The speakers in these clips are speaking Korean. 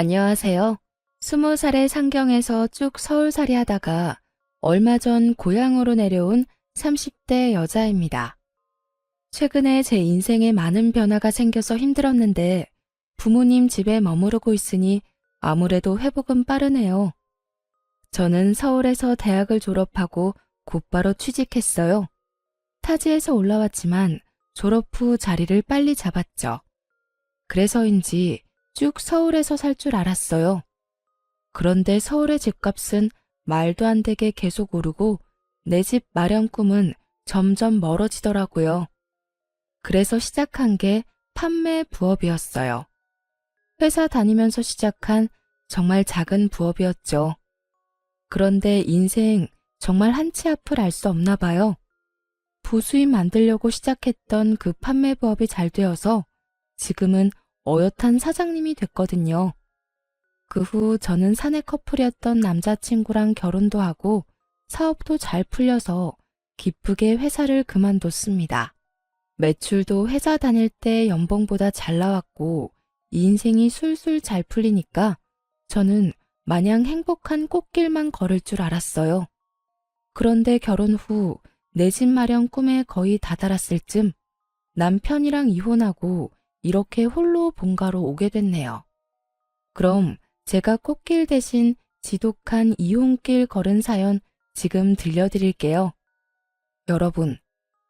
안녕하세요. 20살의 상경에서 쭉 서울살이 하다가 얼마 전 고향으로 내려온 30대 여자입니다. 최근에 제 인생에 많은 변화가 생겨서 힘들었는데 부모님 집에 머무르고 있으니 아무래도 회복은 빠르네요. 저는 서울에서 대학을 졸업하고 곧바로 취직했어요. 타지에서 올라왔지만 졸업 후 자리를 빨리 잡았죠. 그래서인지 쭉 서울에서 살 줄 알았어요. 그런데 서울의 집값은 말도 안 되게 계속 오르고 내 집 마련 꿈은 점점 멀어지더라고요. 그래서 시작한 게 판매 부업이었어요. 회사 다니면서 시작한 정말 작은 부업이었죠. 그런데 인생 정말 한치 앞을 알 수 없나 봐요. 부수입 만들려고 시작했던 그 판매 부업이 잘 되어서 지금은 어엿한 사장님이 됐거든요. 그 후 저는 사내 커플이었던 남자친구랑 결혼도 하고 사업도 잘 풀려서 기쁘게 회사를 그만뒀습니다. 매출도 회사 다닐 때 연봉보다 잘 나왔고 인생이 술술 잘 풀리니까 저는 마냥 행복한 꽃길만 걸을 줄 알았어요. 그런데 결혼 후 내 집 마련 꿈에 거의 다다랐을 쯤 남편이랑 이혼하고 이렇게 홀로 본가로 오게 됐네요. 그럼 제가 꽃길 대신 지독한 이혼길 걸은 사연 지금 들려드릴게요. 여러분,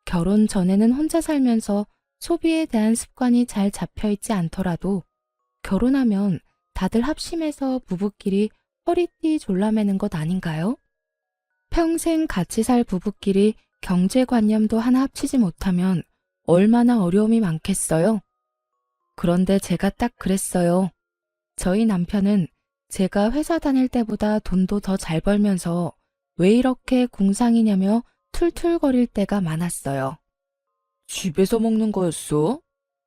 결혼 전에는 혼자 살면서 소비에 대한 습관이 잘 잡혀있지 않더라도 결혼하면 다들 합심해서 부부끼리 허리띠 졸라매는 것 아닌가요? 평생 같이 살 부부끼리 경제관념도 하나 합치지 못하면 얼마나 어려움이 많겠어요? 그런데 제가 딱 그랬어요. 저희 남편은 제가 회사 다닐 때보다 돈도 더 잘 벌면서 왜 이렇게 궁상이냐며 툴툴거릴 때가 많았어요. 집에서 먹는 거였어?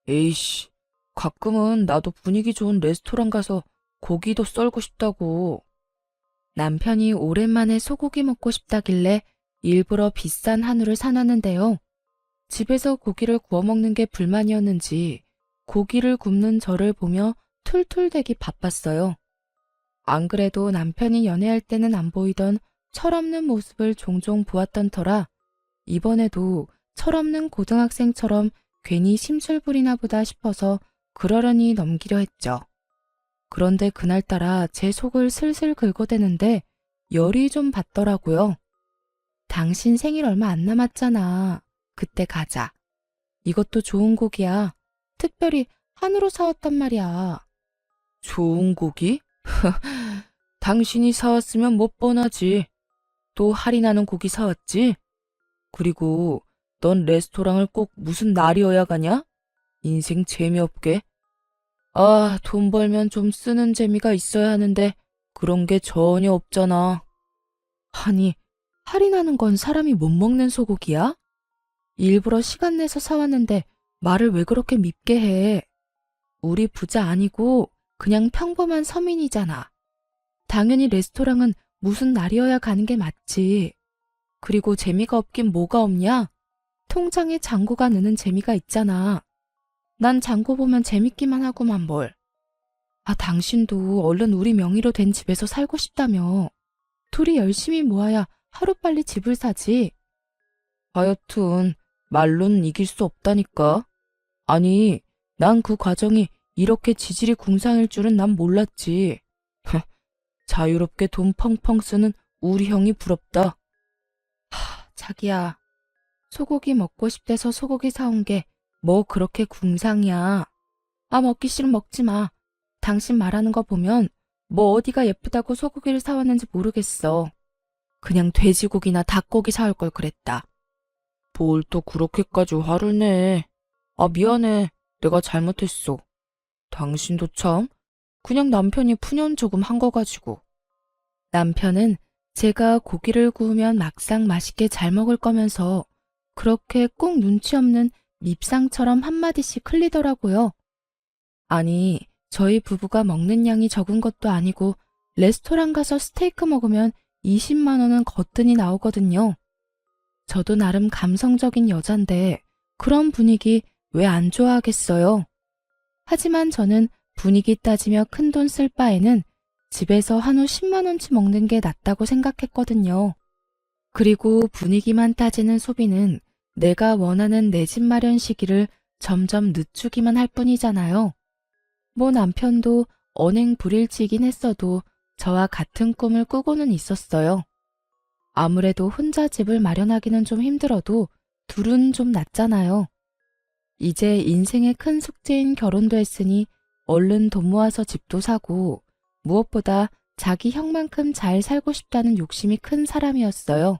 에이씨, 가끔은 나도 분위기 좋은 레스토랑 가서 고기도 썰고 싶다고. 남편이 오랜만에 소고기 먹고 싶다길래 일부러 비싼 한우를 사놨는데요. 집에서 고기를 구워 먹는 게 불만이었는지 고기를 굽는 저를 보며 툴툴대기 바빴어요. 안 그래도 남편이 연애할 때는 안 보이던 철없는 모습을 종종 보았던 터라 이번에도 철없는 고등학생처럼 괜히 심술 부리나 보다 싶어서 그러려니 넘기려 했죠. 그런데 그날따라 제 속을 슬슬 긁어대는데 열이 좀 받더라고요. 당신 생일 얼마 안 남았잖아. 그때 가자. 이것도 좋은 고기야. 특별히 한우로 사왔단 말이야. 좋은 고기? 당신이 사왔으면 못 뻔하지. 또 할인하는 고기 사왔지? 그리고 넌 레스토랑을 꼭 무슨 날이어야 가냐? 인생 재미없게. 아, 돈 벌면 좀 쓰는 재미가 있어야 하는데 그런 게 전혀 없잖아. 아니, 할인하는 건 사람이 못 먹는 소고기야? 일부러 시간 내서 사왔는데 말을 왜 그렇게 밉게 해? 우리 부자 아니고 그냥 평범한 서민이잖아. 당연히 레스토랑은 무슨 날이어야 가는 게 맞지. 그리고 재미가 없긴 뭐가 없냐? 통장에 잔고가 느는 재미가 있잖아. 난 잔고 보면 재밌기만 하고만 뭘. 아, 당신도 얼른 우리 명의로 된 집에서 살고 싶다며. 둘이 열심히 모아야 하루빨리 집을 사지. 하여튼 말로는 이길 수 없다니까. 아니, 난 그 과정이 이렇게 지질이 궁상일 줄은 난 몰랐지. 자유롭게 돈 펑펑 쓰는 우리 형이 부럽다. 자기야, 소고기 먹고 싶대서 소고기 사온 게 뭐 그렇게 궁상이야. 아, 먹기 싫으면 먹지 마. 당신 말하는 거 보면 뭐 어디가 예쁘다고 소고기를 사왔는지 모르겠어. 그냥 돼지고기나 닭고기 사올 걸 그랬다. 뭘 또 그렇게까지 화를 내. 아, 미안해. 내가 잘못했어. 당신도 참, 그냥 남편이 푸념 조금 한 거 가지고. 남편은 제가 고기를 구우면 막상 맛있게 잘 먹을 거면서 그렇게 꼭 눈치 없는 밉상처럼 한마디씩 흘리더라고요. 아니, 저희 부부가 먹는 양이 적은 것도 아니고 레스토랑 가서 스테이크 먹으면 20만 원은 거뜬히 나오거든요. 저도 나름 감성적인 여잔데 그런 분위기 왜 안 좋아하겠어요? 하지만 저는 분위기 따지며 큰돈 쓸 바에는 집에서 한우 10만 원치 먹는 게 낫다고 생각했거든요. 그리고 분위기만 따지는 소비는 내가 원하는 내 집 마련 시기를 점점 늦추기만 할 뿐이잖아요. 뭐 남편도 언행 불일치이긴 했어도 저와 같은 꿈을 꾸고는 있었어요. 아무래도 혼자 집을 마련하기는 좀 힘들어도 둘은 좀 낫잖아요. 이제 인생의 큰 숙제인 결혼도 했으니 얼른 돈 모아서 집도 사고 무엇보다 자기 형만큼 잘 살고 싶다는 욕심이 큰 사람이었어요.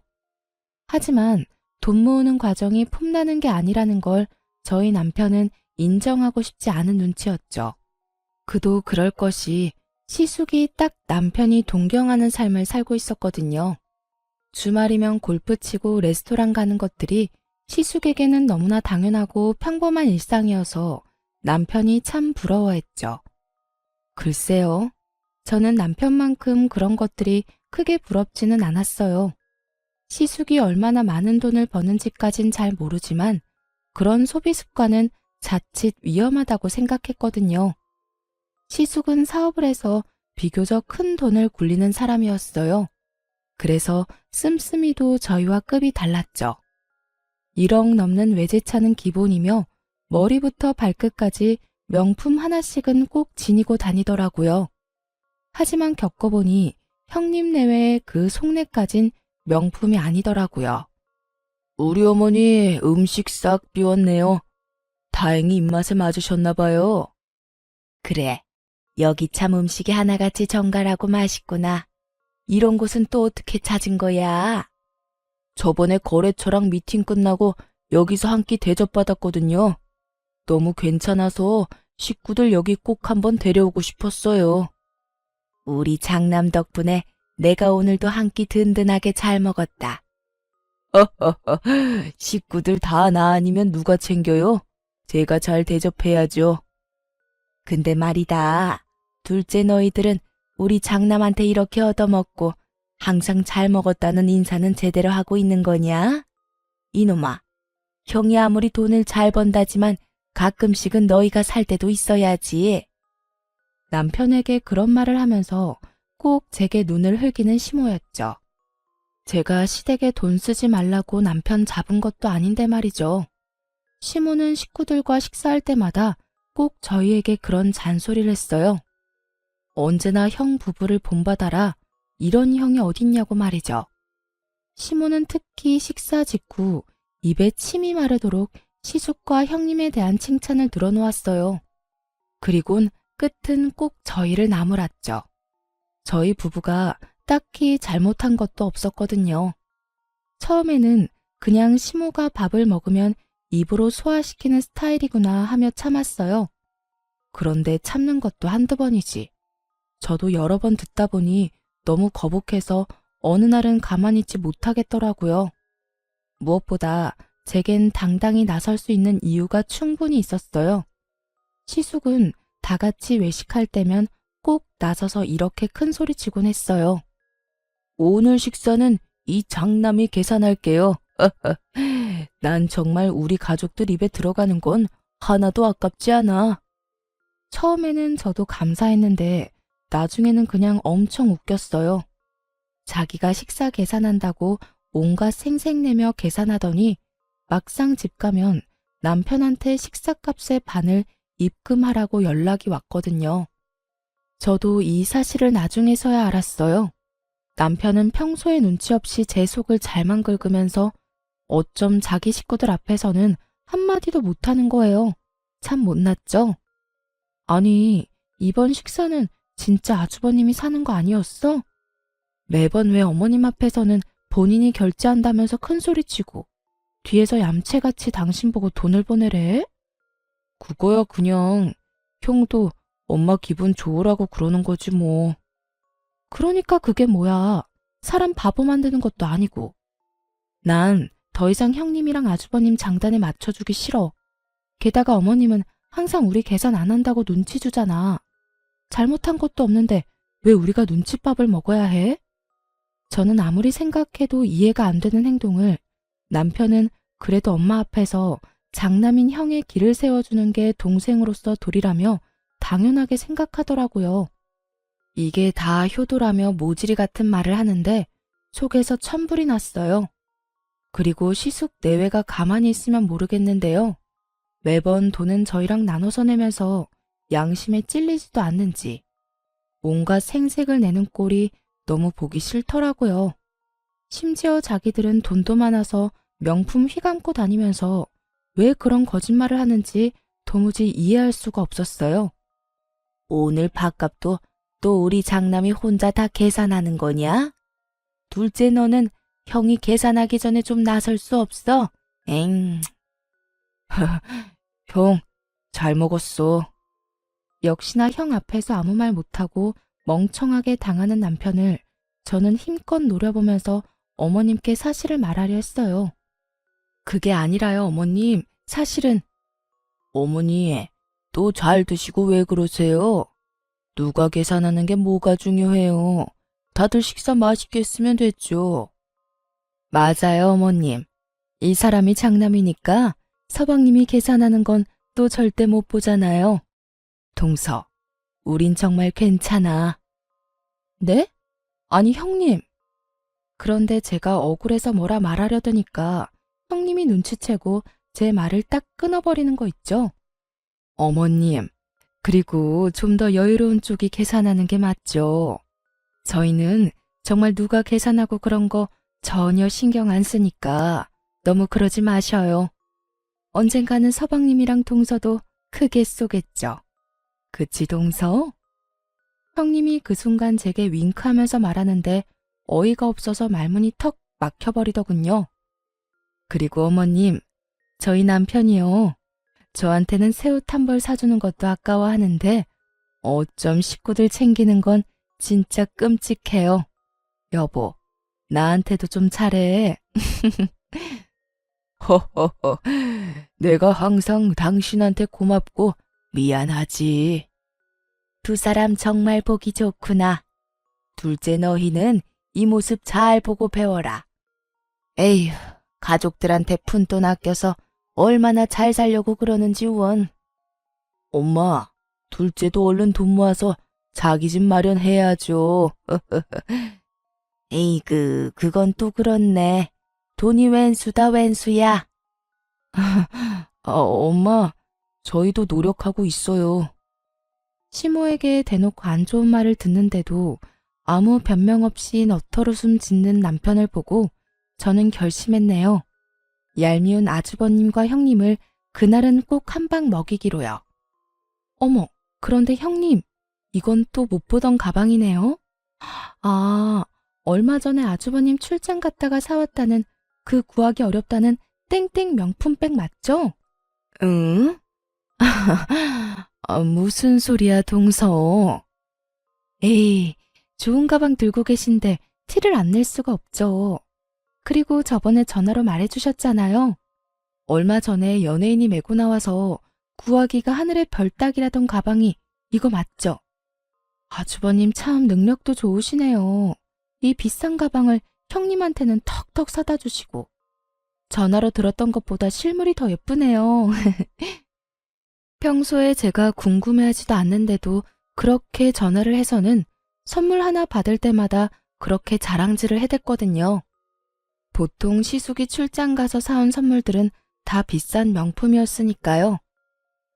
하지만 돈 모으는 과정이 폼나는 게 아니라는 걸 저희 남편은 인정하고 싶지 않은 눈치였죠. 그도 그럴 것이 시숙이 딱 남편이 동경하는 삶을 살고 있었거든요. 주말이면 골프 치고 레스토랑 가는 것들이 시숙에게는 너무나 당연하고 평범한 일상이어서 남편이 참 부러워했죠. 글쎄요. 저는 남편만큼 그런 것들이 크게 부럽지는 않았어요. 시숙이 얼마나 많은 돈을 버는지까진 잘 모르지만 그런 소비 습관은 자칫 위험하다고 생각했거든요. 시숙은 사업을 해서 비교적 큰 돈을 굴리는 사람이었어요. 그래서 씀씀이도 저희와 급이 달랐죠. 1억 넘는 외제차는 기본이며 머리부터 발끝까지 명품 하나씩은 꼭 지니고 다니더라고요. 하지만 겪어보니 형님 내외의 그 속내까진 명품이 아니더라고요. 우리 어머니 음식 싹 비웠네요. 다행히 입맛에 맞으셨나 봐요. 그래, 여기 참 음식이 하나같이 정갈하고 맛있구나. 이런 곳은 또 어떻게 찾은 거야? 저번에 거래처랑 미팅 끝나고 여기서 한 끼 대접받았거든요. 너무 괜찮아서 식구들 여기 꼭 한번 데려오고 싶었어요. 우리 장남 덕분에 내가 오늘도 한 끼 든든하게 잘 먹었다. 식구들 다 나 아니면 누가 챙겨요? 제가 잘 대접해야죠. 근데 말이다. 둘째 너희들은 우리 장남한테 이렇게 얻어먹고 항상 잘 먹었다는 인사는 제대로 하고 있는 거냐? 이놈아, 형이 아무리 돈을 잘 번다지만 가끔씩은 너희가 살 때도 있어야지. 남편에게 그런 말을 하면서 꼭 제게 눈을 흘기는 시모였죠. 제가 시댁에 돈 쓰지 말라고 남편 잡은 것도 아닌데 말이죠. 시모는 식구들과 식사할 때마다 꼭 저희에게 그런 잔소리를 했어요. 언제나 형 부부를 본받아라. 이런 형이 어딨냐고 말이죠. 시모는 특히 식사 직후 입에 침이 마르도록 시숙과 형님에 대한 칭찬을 늘어놓았어요. 그리곤 끝은 꼭 저희를 나무랐죠. 저희 부부가 딱히 잘못한 것도 없었거든요. 처음에는 그냥 시모가 밥을 먹으면 입으로 소화시키는 스타일이구나 하며 참았어요. 그런데 참는 것도 한두 번이지. 저도 여러 번 듣다 보니 너무 거북해서 어느 날은 가만히 있지 못하겠더라고요. 무엇보다 제겐 당당히 나설 수 있는 이유가 충분히 있었어요. 시숙은 다 같이 외식할 때면 꼭 나서서 이렇게 큰 소리치곤 했어요. 오늘 식사는 이 장남이 계산할게요. 난 정말 우리 가족들 입에 들어가는 건 하나도 아깝지 않아. 처음에는 저도 감사했는데 나중에는 그냥 엄청 웃겼어요. 자기가 식사 계산한다고 온갖 생색내며 계산하더니 막상 집 가면 남편한테 식사값의 반을 입금하라고 연락이 왔거든요. 저도 이 사실을 나중에서야 알았어요. 남편은 평소에 눈치 없이 제 속을 잘만 긁으면서 어쩜 자기 식구들 앞에서는 한마디도 못하는 거예요. 참 못났죠? 아니, 이번 식사는 진짜 아주버님이 사는 거 아니었어? 매번 왜 어머님 앞에서는 본인이 결제한다면서 큰소리치고 뒤에서 얌체같이 당신 보고 돈을 보내래? 그거야 그냥 형도 엄마 기분 좋으라고 그러는 거지 뭐. 그러니까 그게 뭐야. 사람 바보 만드는 것도 아니고. 난 더 이상 형님이랑 아주버님 장단에 맞춰주기 싫어. 게다가 어머님은 항상 우리 계산 안 한다고 눈치 주잖아. 잘못한 것도 없는데 왜 우리가 눈칫밥을 먹어야 해? 저는 아무리 생각해도 이해가 안 되는 행동을 남편은 그래도 엄마 앞에서 장남인 형의 길을 세워주는 게 동생으로서 도리라며 당연하게 생각하더라고요. 이게 다 효도라며 모질이 같은 말을 하는데 속에서 천불이 났어요. 그리고 시숙 내외가 가만히 있으면 모르겠는데요. 매번 돈은 저희랑 나눠서 내면서 양심에 찔리지도 않는지 온갖 생색을 내는 꼴이 너무 보기 싫더라고요. 심지어 자기들은 돈도 많아서 명품 휘감고 다니면서 왜 그런 거짓말을 하는지 도무지 이해할 수가 없었어요. 오늘 밥값도 또 우리 장남이 혼자 다 계산하는 거냐? 둘째 너는 형이 계산하기 전에 좀 나설 수 없어? 엥. 형, 잘 먹었어. 역시나 형 앞에서 아무 말 못하고 멍청하게 당하는 남편을 저는 힘껏 노려보면서 어머님께 사실을 말하려 했어요. 그게 아니라요, 어머님. 사실은 어머니, 또 잘 드시고 왜 그러세요? 누가 계산하는 게 뭐가 중요해요? 다들 식사 맛있게 했으면 됐죠. 맞아요, 어머님. 이 사람이 장남이니까 서방님이 계산하는 건 또 절대 못 보잖아요. 동서, 우린 정말 괜찮아. 네? 아니, 형님. 그런데 제가 억울해서 뭐라 말하려더니까 형님이 눈치채고 제 말을 딱 끊어버리는 거 있죠? 어머님, 그리고 좀 더 여유로운 쪽이 계산하는 게 맞죠. 저희는 정말 누가 계산하고 그런 거 전혀 신경 안 쓰니까 너무 그러지 마셔요. 언젠가는 서방님이랑 동서도 크게 쏘겠죠. 그치, 동서? 형님이 그 순간 제게 윙크하면서 말하는데 어이가 없어서 말문이 턱 막혀버리더군요. 그리고 어머님, 저희 남편이요. 저한테는 새옷 한 벌 사주는 것도 아까워하는데 어쩜 식구들 챙기는 건 진짜 끔찍해요. 여보, 나한테도 좀 잘해. 허허허, 내가 항상 당신한테 고맙고 미안하지. 두 사람 정말 보기 좋구나. 둘째 너희는 이 모습 잘 보고 배워라. 에휴, 가족들한테 푼돈 아껴서 얼마나 잘 살려고 그러는지 원. 엄마, 둘째도 얼른 돈 모아서 자기 집 마련해야죠. 에이그, 그건 또 그렇네. 돈이 웬수다 웬수야. 엄마, 저희도 노력하고 있어요. 시모에게 대놓고 안 좋은 말을 듣는데도 아무 변명 없이 너털웃음 짓는 남편을 보고 저는 결심했네요. 얄미운 아주버님과 형님을 그날은 꼭 한 방 먹이기로요. 어머, 그런데 형님, 이건 또 못 보던 가방이네요. 아, 얼마 전에 아주버님 출장 갔다가 사왔다는 그 구하기 어렵다는 땡땡 명품백 맞죠? 응? 무슨 소리야, 동서. 에이, 좋은 가방 들고 계신데 티를 안 낼 수가 없죠. 그리고 저번에 전화로 말해주셨잖아요. 얼마 전에 연예인이 메고 나와서 구하기가 하늘의 별 따기라던 가방이 이거 맞죠? 아주버님 참 능력도 좋으시네요. 이 비싼 가방을 형님한테는 턱턱 사다 주시고 전화로 들었던 것보다 실물이 더 예쁘네요. 평소에 제가 궁금해하지도 않는데도 그렇게 전화를 해서는 선물 하나 받을 때마다 그렇게 자랑질을 해댔거든요. 보통 시숙이 출장 가서 사온 선물들은 다 비싼 명품이었으니까요.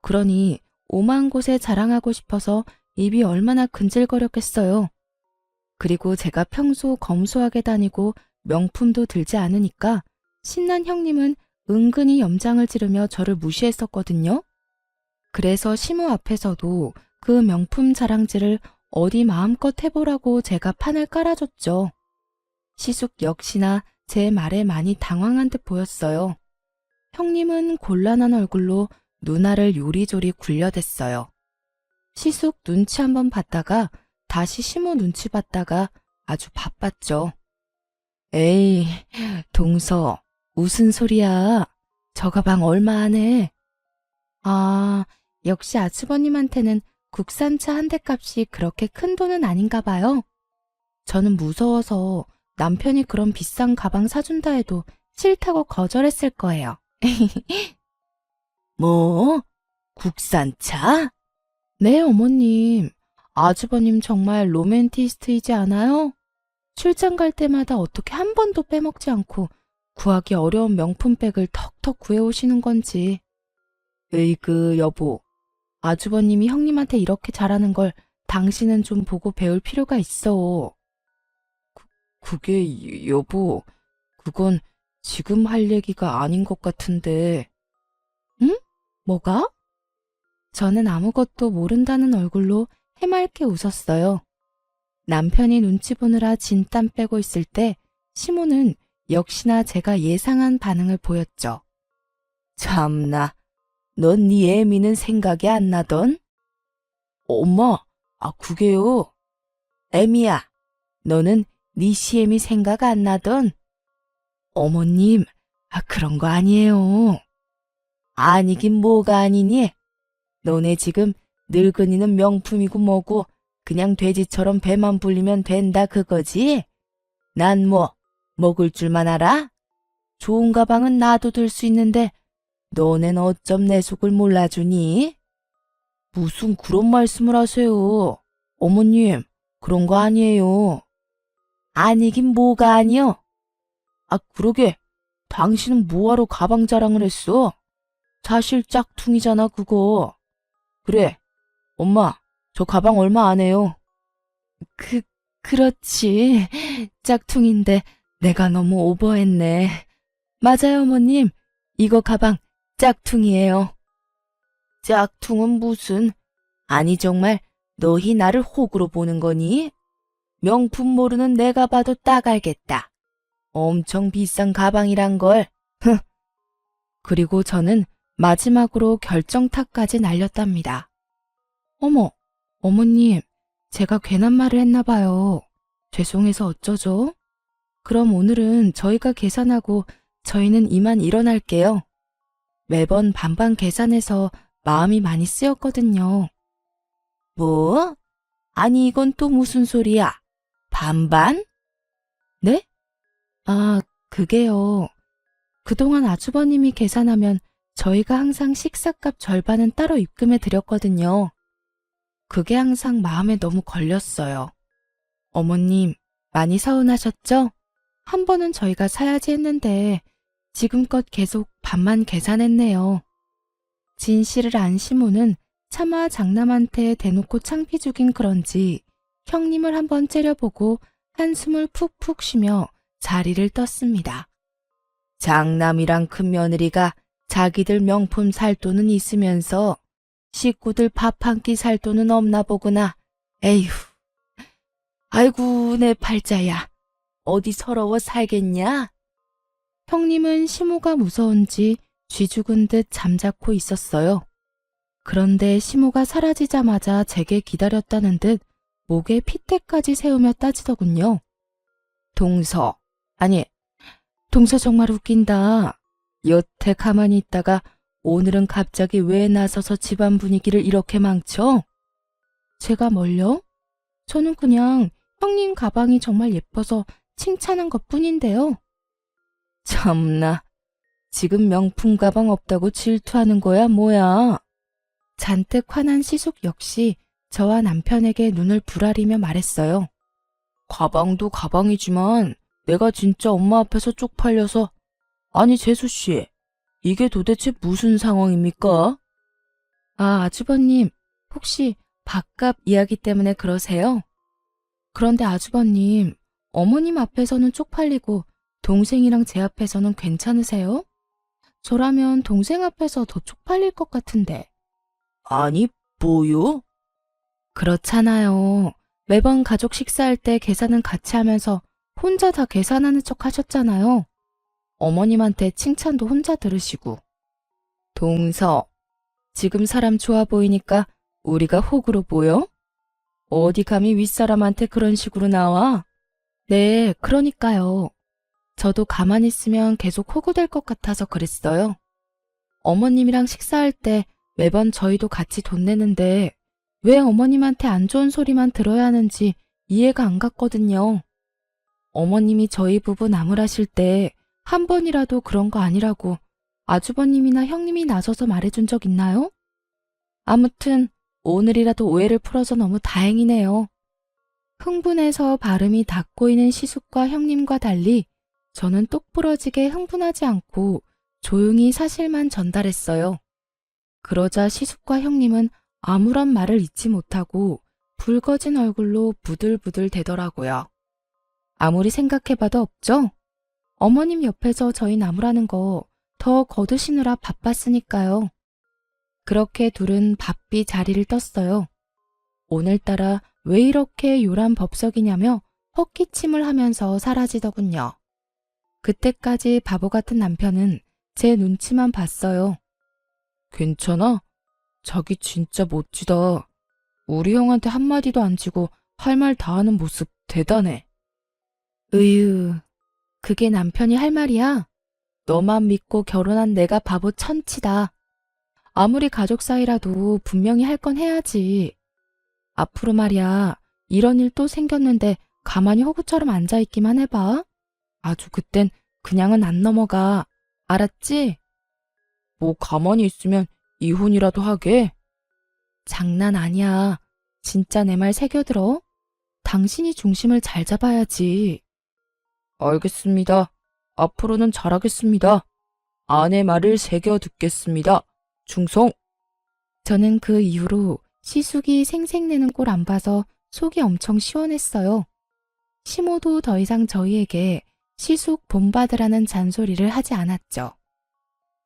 그러니 오만 곳에 자랑하고 싶어서 입이 얼마나 근질거렸겠어요. 그리고 제가 평소 검소하게 다니고 명품도 들지 않으니까 신난 형님은 은근히 염장을 지르며 저를 무시했었거든요. 그래서 시모 앞에서도 그 명품 자랑질을 어디 마음껏 해보라고 제가 판을 깔아줬죠. 시숙 역시나 제 말에 많이 당황한 듯 보였어요. 형님은 곤란한 얼굴로 누나를 요리조리 굴려댔어요. 시숙 눈치 한번 봤다가 다시 시모 눈치 봤다가 아주 바빴죠. 에이, 동서, 무슨 소리야. 저 가방 얼마 안 해. 아, 역시 아주버님한테는 국산차 한 대 값이 그렇게 큰 돈은 아닌가 봐요. 저는 무서워서 남편이 그런 비싼 가방 사준다 해도 싫다고 거절했을 거예요. 뭐? 국산차? 네, 어머님. 아주버님 정말 로맨티스트이지 않아요? 출장 갈 때마다 어떻게 한 번도 빼먹지 않고 구하기 어려운 명품백을 턱턱 구해오시는 건지. 으이그, 여보. 아주버님이 형님한테 이렇게 잘하는 걸 당신은 좀 보고 배울 필요가 있어. 그게, 여보, 그건 지금 할 얘기가 아닌 것 같은데. 응? 뭐가? 저는 아무것도 모른다는 얼굴로 해맑게 웃었어요. 남편이 눈치 보느라 진땀 빼고 있을 때 시모는 역시나 제가 예상한 반응을 보였죠. 참나, 넌 네 애미는 생각이 안 나던? 엄마, 그게요. 애미야, 너는 네 시애미 생각 안 나던? 어머님, 그런 거 아니에요. 아니긴 뭐가 아니니? 너네 지금 늙은이는 명품이고 뭐고 그냥 돼지처럼 배만 불리면 된다 그거지? 난 뭐 먹을 줄만 알아? 좋은 가방은 나도 들 수 있는데 너넨 어쩜 내 속을 몰라주니? 무슨 그런 말씀을 하세요? 어머님, 그런 거 아니에요. 아니긴 뭐가 아니여? 그러게, 당신은 뭐하러 가방 자랑을 했어? 사실 짝퉁이잖아, 그거. 그래, 엄마, 저 가방 얼마 안 해요. 그렇지. 짝퉁인데 내가 너무 오버했네. 맞아요, 어머님. 이거 가방 짝퉁이에요. 짝퉁은 무슨? 아니 정말 너희 나를 호구로 보는 거니? 명품 모르는 내가 봐도 딱 알겠다. 엄청 비싼 가방이란 걸. 그리고 저는 마지막으로 결정타까지 날렸답니다. 어머, 어머님, 제가 괜한 말을 했나 봐요. 죄송해서 어쩌죠? 그럼 오늘은 저희가 계산하고 저희는 이만 일어날게요. 매번 반반 계산해서 마음이 많이 쓰였거든요. 뭐? 아니 이건 또 무슨 소리야? 반반? 네? 그게요. 그동안 아주버님이 계산하면 저희가 항상 식사값 절반은 따로 입금해 드렸거든요. 그게 항상 마음에 너무 걸렸어요. 어머님, 많이 서운하셨죠? 한 번은 저희가 사야지 했는데 지금껏 계속 반만 계산했네요. 진실을 안 시모는 차마 장남한테 대놓고 창피 죽인 그런지 형님을 한번 째려보고 한숨을 푹푹 쉬며 자리를 떴습니다. 장남이랑 큰 며느리가 자기들 명품 살 돈은 있으면서 식구들 밥 한 끼 살 돈은 없나 보구나. 에휴. 아이고 내 팔자야. 어디 서러워 살겠냐? 형님은 시모가 무서운지 쥐 죽은 듯 잠자코 있었어요. 그런데 시모가 사라지자마자 제게 기다렸다는 듯 목에 핏대까지 세우며 따지더군요. 동서, 아니, 동서 정말 웃긴다. 여태 가만히 있다가 오늘은 갑자기 왜 나서서 집안 분위기를 이렇게 망쳐? 제가 뭘요? 저는 그냥 형님 가방이 정말 예뻐서 칭찬한 것뿐인데요. 참나, 지금 명품 가방 없다고 질투하는 거야 뭐야? 잔뜩 화난 시숙 역시 저와 남편에게 눈을 부라리며 말했어요. 가방도 가방이지만 내가 진짜 엄마 앞에서 쪽팔려서. 아니 재수씨, 이게 도대체 무슨 상황입니까? 아주버님, 혹시 밥값 이야기 때문에 그러세요? 그런데 아주버님, 어머님 앞에서는 쪽팔리고 동생이랑 제 앞에서는 괜찮으세요? 저라면 동생 앞에서 더 쪽팔릴 것 같은데. 아니 뭐요? 그렇잖아요. 매번 가족 식사할 때 계산은 같이 하면서 혼자 다 계산하는 척 하셨잖아요. 어머님한테 칭찬도 혼자 들으시고. 동서, 지금 사람 좋아 보이니까 우리가 호구로 보여? 어디 감히 윗사람한테 그런 식으로 나와? 네, 그러니까요. 저도 가만히 있으면 계속 호구될 것 같아서 그랬어요. 어머님이랑 식사할 때 매번 저희도 같이 돈 내는데 왜 어머님한테 안 좋은 소리만 들어야 하는지 이해가 안 갔거든요. 어머님이 저희 부부 나무라실 때 한 번이라도 그런 거 아니라고 아주버님이나 형님이 나서서 말해준 적 있나요? 아무튼 오늘이라도 오해를 풀어서 너무 다행이네요. 흥분해서 발음이 닿고있는 시숙과 형님과 달리 저는 똑부러지게 흥분하지 않고 조용히 사실만 전달했어요. 그러자 시숙과 형님은 아무런 말을 잊지 못하고 붉어진 얼굴로 부들부들 대더라고요. 아무리 생각해봐도 없죠? 어머님 옆에서 저희 나무라는 거 더 거두시느라 바빴으니까요. 그렇게 둘은 바삐 자리를 떴어요. 오늘따라 왜 이렇게 요란 법석이냐며 헛기침을 하면서 사라지더군요. 그때까지 바보 같은 남편은 제 눈치만 봤어요. 괜찮아? 자기 진짜 멋지다. 우리 형한테 한마디도 안 지고 할 말 다 하는 모습 대단해. 으유, 그게 남편이 할 말이야? 너만 믿고 결혼한 내가 바보 천치다. 아무리 가족 사이라도 분명히 할 건 해야지. 앞으로 말이야, 이런 일 또 생겼는데 가만히 호구처럼 앉아있기만 해봐. 아주 그땐 그냥은 안 넘어가. 알았지? 뭐 가만히 있으면 이혼이라도 하게? 장난 아니야. 진짜 내 말 새겨들어? 당신이 중심을 잘 잡아야지. 알겠습니다. 앞으로는 잘하겠습니다. 아내 말을 새겨 듣겠습니다. 충성! 저는 그 이후로 시숙이 생색내는 꼴 안 봐서 속이 엄청 시원했어요. 시모도 더 이상 저희에게 시숙 본받으라는 잔소리를 하지 않았죠.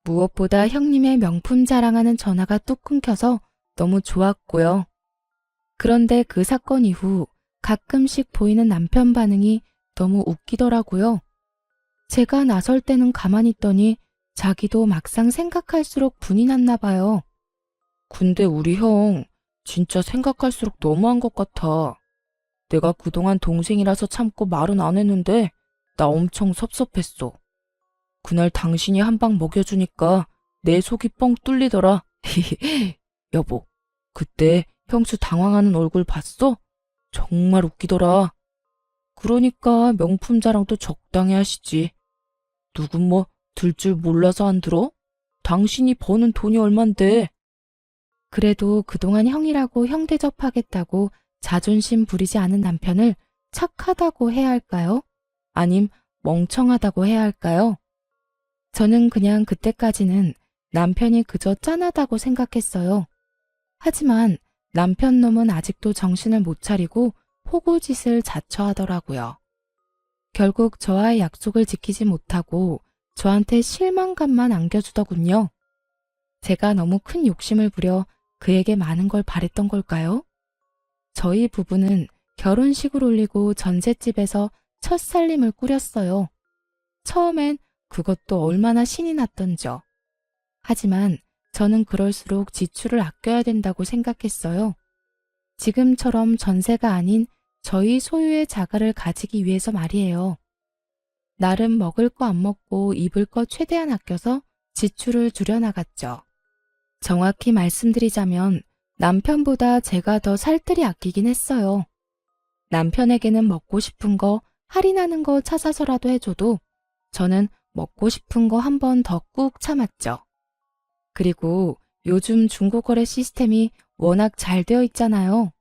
무엇보다 형님의 명품 자랑하는 전화가 뚝 끊겨서 너무 좋았고요. 그런데 그 사건 이후 가끔씩 보이는 남편 반응이 너무 웃기더라고요. 제가 나설 때는 가만히 있더니 자기도 막상 생각할수록 분이 났나 봐요. 근데 우리 형 진짜 생각할수록 너무한 것 같아. 내가 그동안 동생이라서 참고 말은 안 했는데 나 엄청 섭섭했어. 그날 당신이 한 방 먹여주니까 내 속이 뻥 뚫리더라. 여보, 그때 형수 당황하는 얼굴 봤어? 정말 웃기더라. 그러니까 명품 자랑도 적당히 하시지. 누군 뭐 들 줄 몰라서 안 들어? 당신이 버는 돈이 얼만데. 그래도 그동안 형이라고 형 대접하겠다고 자존심 부리지 않은 남편을 착하다고 해야 할까요? 아님 멍청하다고 해야 할까요? 저는 그냥 그때까지는 남편이 그저 짠하다고 생각했어요. 하지만 남편 놈은 아직도 정신을 못 차리고 호구짓을 자처하더라고요. 결국 저와의 약속을 지키지 못하고 저한테 실망감만 안겨주더군요. 제가 너무 큰 욕심을 부려 그에게 많은 걸 바랬던 걸까요? 저희 부부는 결혼식을 올리고 전셋집에서 첫 살림을 꾸렸어요. 처음엔 그것도 얼마나 신이 났던죠. 하지만 저는 그럴수록 지출을 아껴야 된다고 생각했어요. 지금처럼 전세가 아닌 저희 소유의 자가를 가지기 위해서 말이에요. 나름 먹을 거 안 먹고 입을 거 최대한 아껴서 지출을 줄여나갔죠. 정확히 말씀드리자면 남편보다 제가 더 살뜰히 아끼긴 했어요. 남편에게는 먹고 싶은 거, 할인하는 거 찾아서라도 해줘도 저는 먹고 싶은 거 한 번 더 꾹 참았죠. 그리고 요즘 중고거래 시스템이 워낙 잘 되어 있잖아요.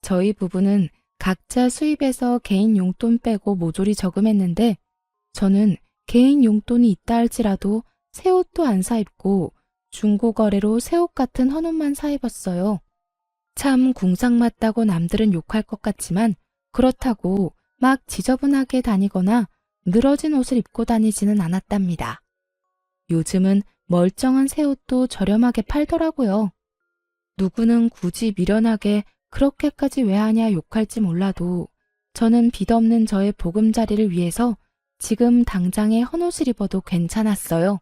저희 부부는 각자 수입에서 개인 용돈 빼고 모조리 저금했는데 저는 개인 용돈이 있다 할지라도 새 옷도 안 사 입고 중고거래로 새 옷 같은 헌옷만 사 입었어요. 참 궁상맞다고 남들은 욕할 것 같지만 그렇다고 막 지저분하게 다니거나 늘어진 옷을 입고 다니지는 않았답니다. 요즘은 멀쩡한 새 옷도 저렴하게 팔더라고요. 누구는 굳이 미련하게 그렇게까지 왜 하냐 욕할지 몰라도 저는 빚없는 저의 보금자리를 위해서 지금 당장에 헌옷을 입어도 괜찮았어요.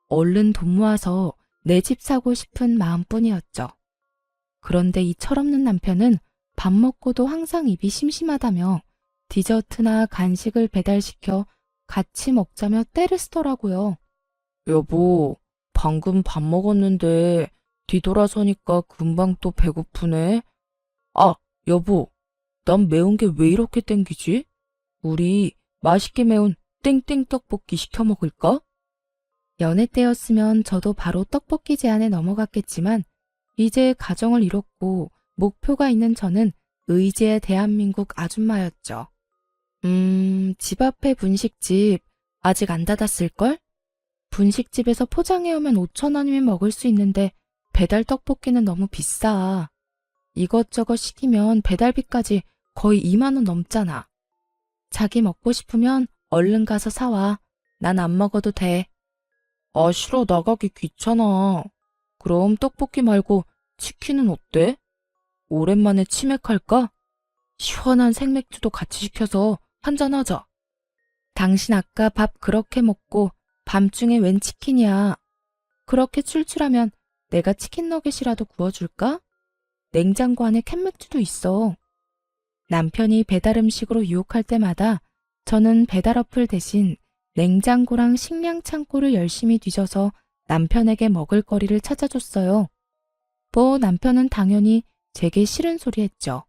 얼른 돈 모아서 내 집 사고 싶은 마음뿐이었죠. 그런데 이 철없는 남편은 밥 먹고도 항상 입이 심심하다며 디저트나 간식을 배달시켜 같이 먹자며 떼를 쓰더라고요. 여보, 방금 밥 먹었는데 뒤돌아서니까 금방 또 배고프네. 아, 여보, 난 매운 게 왜 이렇게 땡기지? 우리 맛있게 매운 땡땡 떡볶이 시켜 먹을까? 연애 때였으면 저도 바로 떡볶이 제안에 넘어갔겠지만 이제 가정을 이뤘고 목표가 있는 저는 의지의 대한민국 아줌마였죠. 집 앞에 분식집 아직 안 닫았을걸? 분식집에서 포장해오면 5,000원이면 먹을 수 있는데 배달 떡볶이는 너무 비싸. 이것저것 시키면 배달비까지 거의 2만 원 넘잖아. 자기 먹고 싶으면 얼른 가서 사와. 난 안 먹어도 돼. 아, 싫어. 나가기 귀찮아. 그럼 떡볶이 말고 치킨은 어때? 오랜만에 치맥할까? 시원한 생맥주도 같이 시켜서 한잔하자. 당신 아까 밥 그렇게 먹고 밤중에 웬 치킨이야. 그렇게 출출하면 내가 치킨 너겟이라도 구워줄까? 냉장고 안에 캔맥주도 있어. 남편이 배달 음식으로 유혹할 때마다 저는 배달 어플 대신 냉장고랑 식량 창고를 열심히 뒤져서 남편에게 먹을 거리를 찾아줬어요. 뭐 남편은 당연히 제게 싫은 소리 했죠.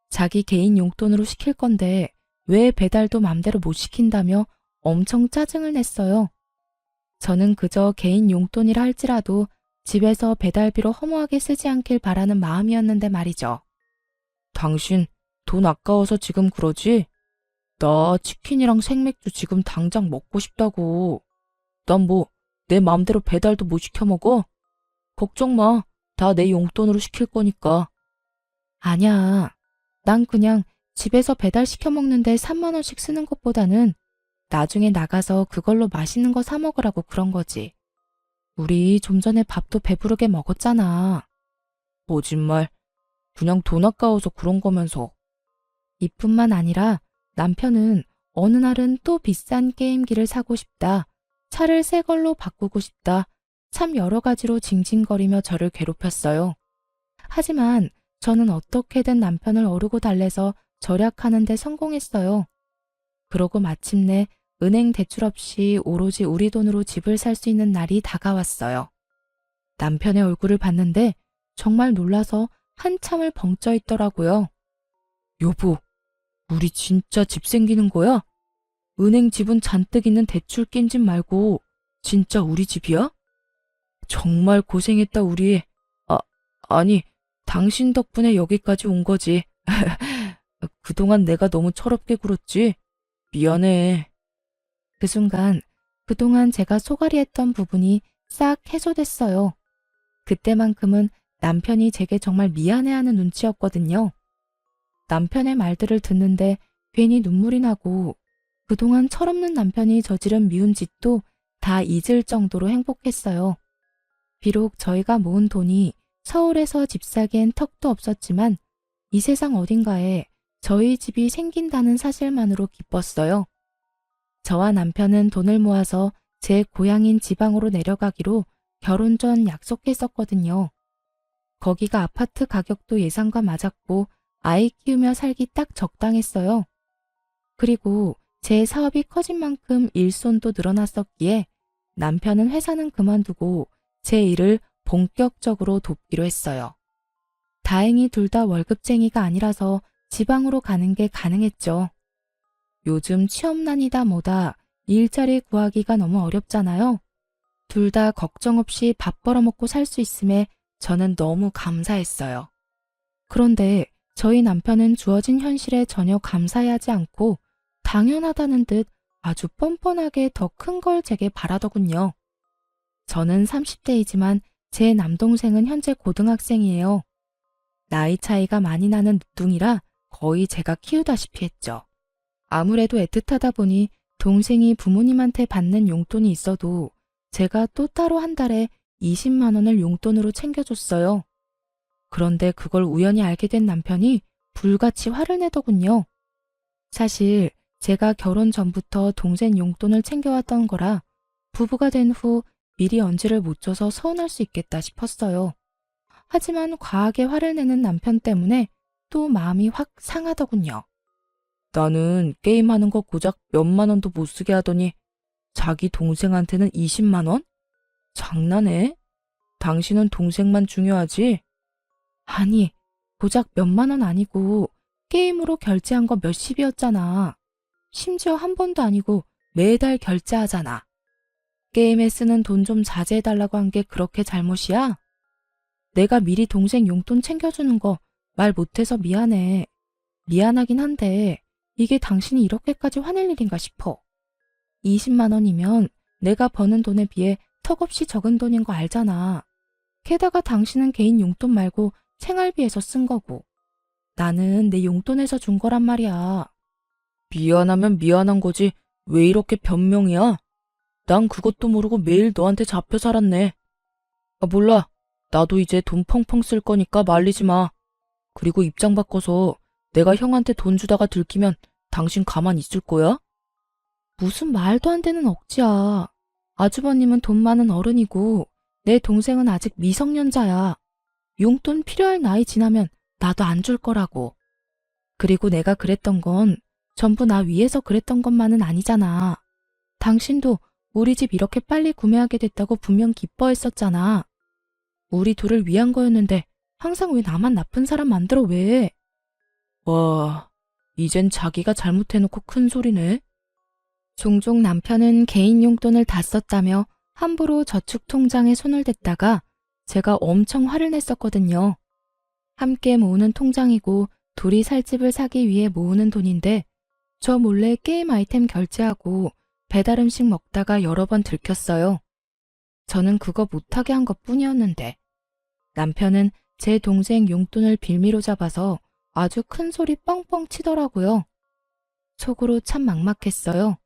자기 개인 용돈으로 시킬 건데 왜 배달도 맘대로 못 시킨다며 엄청 짜증을 냈어요. 저는 그저 개인 용돈이라 할지라도 집에서 배달비로 허무하게 쓰지 않길 바라는 마음이었는데 말이죠. 당신 돈 아까워서 지금 그러지? 나 치킨이랑 생맥주 지금 당장 먹고 싶다고. 난 뭐 내 맘대로 배달도 못 시켜 먹어? 걱정 마. 다 내 용돈으로 시킬 거니까. 아니야. 난 그냥 집에서 배달시켜 먹는데 3만 원씩 쓰는 것보다는 나중에 나가서 그걸로 맛있는 거 사 먹으라고 그런 거지. 우리 좀 전에 밥도 배부르게 먹었잖아. 거짓말. 그냥 돈 아까워서 그런 거면서. 이뿐만 아니라 남편은 어느 날은 또 비싼 게임기를 사고 싶다. 차를 새 걸로 바꾸고 싶다. 참 여러 가지로 징징거리며 저를 괴롭혔어요. 하지만 저는 어떻게든 남편을 어르고 달래서 절약하는 데 성공했어요. 그러고 마침내 은행 대출 없이 오로지 우리 돈으로 집을 살 수 있는 날이 다가왔어요. 남편의 얼굴을 봤는데 정말 놀라서 한참을 벙쪄 있더라고요. 여보, 우리 진짜 집 생기는 거야? 은행 지분 잔뜩 있는 대출 낀 집 말고 진짜 우리 집이야? 정말 고생했다 우리. 아니, 당신 덕분에 여기까지 온 거지. 그동안 내가 너무 철없게 굴었지? 미안해. 그 순간 그동안 제가 소갈이했던 부분이 싹 해소됐어요. 그때만큼은 남편이 제게 정말 미안해하는 눈치였거든요. 남편의 말들을 듣는데 괜히 눈물이 나고 그동안 철없는 남편이 저지른 미운 짓도 다 잊을 정도로 행복했어요. 비록 저희가 모은 돈이 서울에서 집 사기엔 턱도 없었지만 이 세상 어딘가에 저희 집이 생긴다는 사실만으로 기뻤어요. 저와 남편은 돈을 모아서 제 고향인 지방으로 내려가기로 결혼 전 약속했었거든요. 거기가 아파트 가격도 예상과 맞았고 아이 키우며 살기 딱 적당했어요. 그리고 제 사업이 커진 만큼 일손도 늘어났었기에 남편은 회사는 그만두고 제 일을 본격적으로 돕기로 했어요. 다행히 둘 다 월급쟁이가 아니라서 지방으로 가는 게 가능했죠. 요즘 취업난이다 뭐다 일자리 구하기가 너무 어렵잖아요. 둘 다 걱정 없이 밥 벌어먹고 살 수 있음에 저는 너무 감사했어요. 그런데 저희 남편은 주어진 현실에 전혀 감사해하지 않고 당연하다는 듯 아주 뻔뻔하게 더 큰 걸 제게 바라더군요. 저는 30대이지만 제 남동생은 현재 고등학생이에요. 나이 차이가 많이 나는 늦둥이라 거의 제가 키우다시피 했죠. 아무래도 애틋하다 보니 동생이 부모님한테 받는 용돈이 있어도 제가 또 따로 한 달에 20만 원을 용돈으로 챙겨줬어요. 그런데 그걸 우연히 알게 된 남편이 불같이 화를 내더군요. 사실 제가 결혼 전부터 동생 용돈을 챙겨왔던 거라 부부가 된 후 미리 언지를 못 줘서 서운할 수 있겠다 싶었어요. 하지만 과하게 화를 내는 남편 때문에 또 마음이 확 상하더군요. 나는 게임하는 거 고작 몇만 원도 못 쓰게 하더니 자기 동생한테는 20만 원? 장난해? 당신은 동생만 중요하지? 아니, 고작 몇만 원 아니고 게임으로 결제한 거 몇십이었잖아. 심지어 한 번도 아니고 매달 결제하잖아. 게임에 쓰는 돈 좀 자제해달라고 한 게 그렇게 잘못이야? 내가 미리 동생 용돈 챙겨주는 거 말 못해서 미안해. 미안하긴 한데 이게 당신이 이렇게까지 화낼 일인가 싶어. 20만 원이면 내가 버는 돈에 비해 턱없이 적은 돈인 거 알잖아. 게다가 당신은 개인 용돈 말고 생활비에서 쓴 거고. 나는 내 용돈에서 준 거란 말이야. 미안하면 미안한 거지. 왜 이렇게 변명이야? 난 그것도 모르고 매일 너한테 잡혀 살았네. 아, 몰라. 나도 이제 돈 펑펑 쓸 거니까 말리지 마. 그리고 입장 바꿔서 내가 형한테 돈 주다가 들키면 당신 가만 있을 거야? 무슨 말도 안 되는 억지야. 아주버님은 돈 많은 어른이고 내 동생은 아직 미성년자야. 용돈 필요할 나이 지나면 나도 안 줄 거라고. 그리고 내가 그랬던 건 전부 나 위해서 그랬던 것만은 아니잖아. 당신도 우리 집 이렇게 빨리 구매하게 됐다고 분명 기뻐했었잖아. 우리 둘을 위한 거였는데 항상 왜 나만 나쁜 사람 만들어 왜? 와, 이젠 자기가 잘못해놓고 큰 소리네. 종종 남편은 개인 용돈을 다 썼다며 함부로 저축 통장에 손을 댔다가 제가 엄청 화를 냈었거든요. 함께 모으는 통장이고 둘이 살 집을 사기 위해 모으는 돈인데 저 몰래 게임 아이템 결제하고 배달 음식 먹다가 여러 번 들켰어요. 저는 그거 못하게 한 것뿐이었는데 남편은 제 동생 용돈을 빌미로 잡아서 아주 큰 소리 뻥뻥 치더라고요. 속으로 참 막막했어요.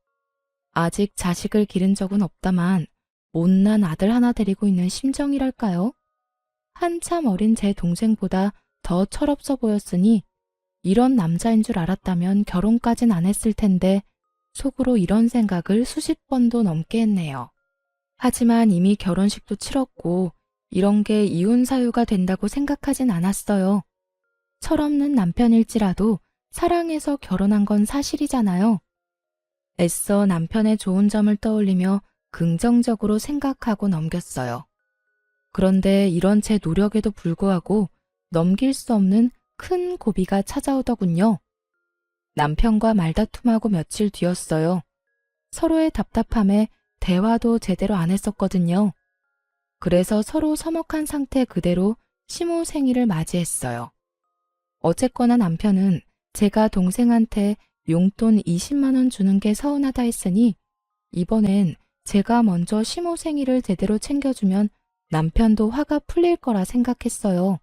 아직 자식을 기른 적은 없다만 못난 아들 하나 데리고 있는 심정이랄까요? 한참 어린 제 동생보다 더 철없어 보였으니 이런 남자인 줄 알았다면 결혼까진 안 했을 텐데 속으로 이런 생각을 수십 번도 넘게 했네요. 하지만 이미 결혼식도 치렀고 이런 게 이혼 사유가 된다고 생각하진 않았어요. 철없는 남편일지라도 사랑해서 결혼한 건 사실이잖아요. 애써 남편의 좋은 점을 떠올리며 긍정적으로 생각하고 넘겼어요. 그런데 이런 제 노력에도 불구하고 넘길 수 없는 큰 고비가 찾아오더군요. 남편과 말다툼하고 며칠 뒤였어요. 서로의 답답함에 대화도 제대로 안 했었거든요. 그래서 서로 서먹한 상태 그대로 시모 생일을 맞이했어요. 어쨌거나 남편은 제가 동생한테 용돈 20만 원 주는 게 서운하다 했으니 이번엔 제가 먼저 시모 생일을 제대로 챙겨주면 남편도 화가 풀릴 거라 생각했어요.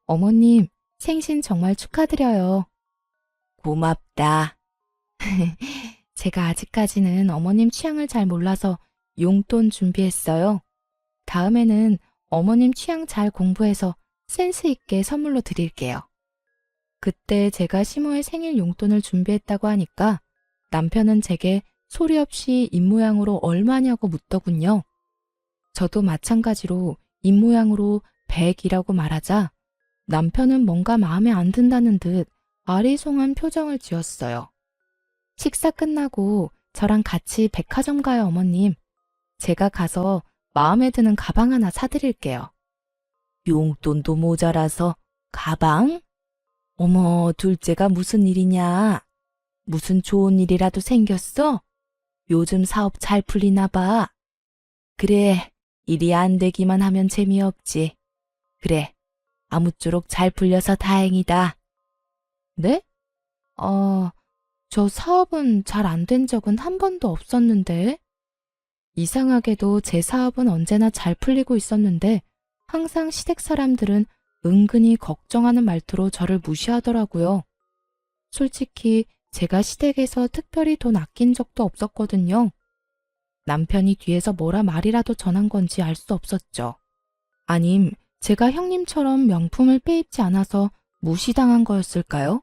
어머님, 생신 정말 축하드려요. 고맙다. 제가 아직까지는 어머님 취향을 잘 몰라서 용돈 준비했어요. 다음에는 어머님 취향 잘 공부해서 센스 있게 선물로 드릴게요. 그때 제가 시모의 생일 용돈을 준비했다고 하니까 남편은 제게 소리 없이 입모양으로 얼마냐고 묻더군요. 저도 마찬가지로 입모양으로 100이라고 말하자 남편은 뭔가 마음에 안 든다는 듯 아리송한 표정을 지었어요. 식사 끝나고 저랑 같이 백화점 가요, 어머님. 제가 가서 마음에 드는 가방 하나 사드릴게요. 용돈도 모자라서 가방? 어머, 둘째가 무슨 일이냐? 무슨 좋은 일이라도 생겼어? 요즘 사업 잘 풀리나 봐. 그래, 일이 안 되기만 하면 재미없지. 그래, 아무쪼록 잘 풀려서 다행이다. 네? 저 사업은 잘 안 된 적은 한 번도 없었는데. 이상하게도 제 사업은 언제나 잘 풀리고 있었는데 항상 시댁 사람들은 은근히 걱정하는 말투로 저를 무시하더라고요. 솔직히 제가 시댁에서 특별히 돈 아낀 적도 없었거든요. 남편이 뒤에서 뭐라 말이라도 전한 건지 알 수 없었죠. 아님 제가 형님처럼 명품을 빼입지 않아서 무시당한 거였을까요?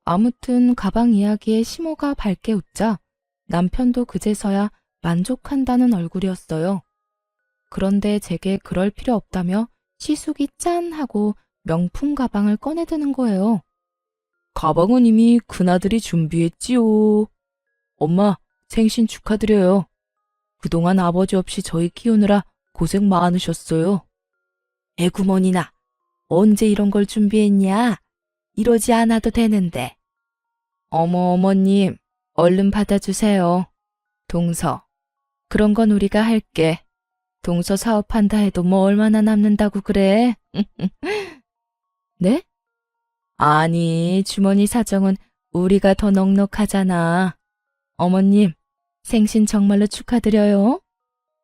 아무튼 가방 이야기에 시모가 밝게 웃자 남편도 그제서야 만족한다는 얼굴이었어요. 그런데 제게 그럴 필요 없다며 시숙이 짠 하고 명품 가방을 꺼내드는 거예요. 가방은 이미 큰아들이 준비했지요. 엄마, 생신 축하드려요. 그동안 아버지 없이 저희 키우느라 고생 많으셨어요. 애구머니나, 언제 이런 걸 준비했냐? 이러지 않아도 되는데. 어머님, 얼른 받아주세요. 동서, 그런 건 우리가 할게. 동서 사업한다 해도 뭐 얼마나 남는다고 그래? 네? 아니, 주머니 사정은 우리가 더 넉넉하잖아. 어머님, 생신 정말로 축하드려요.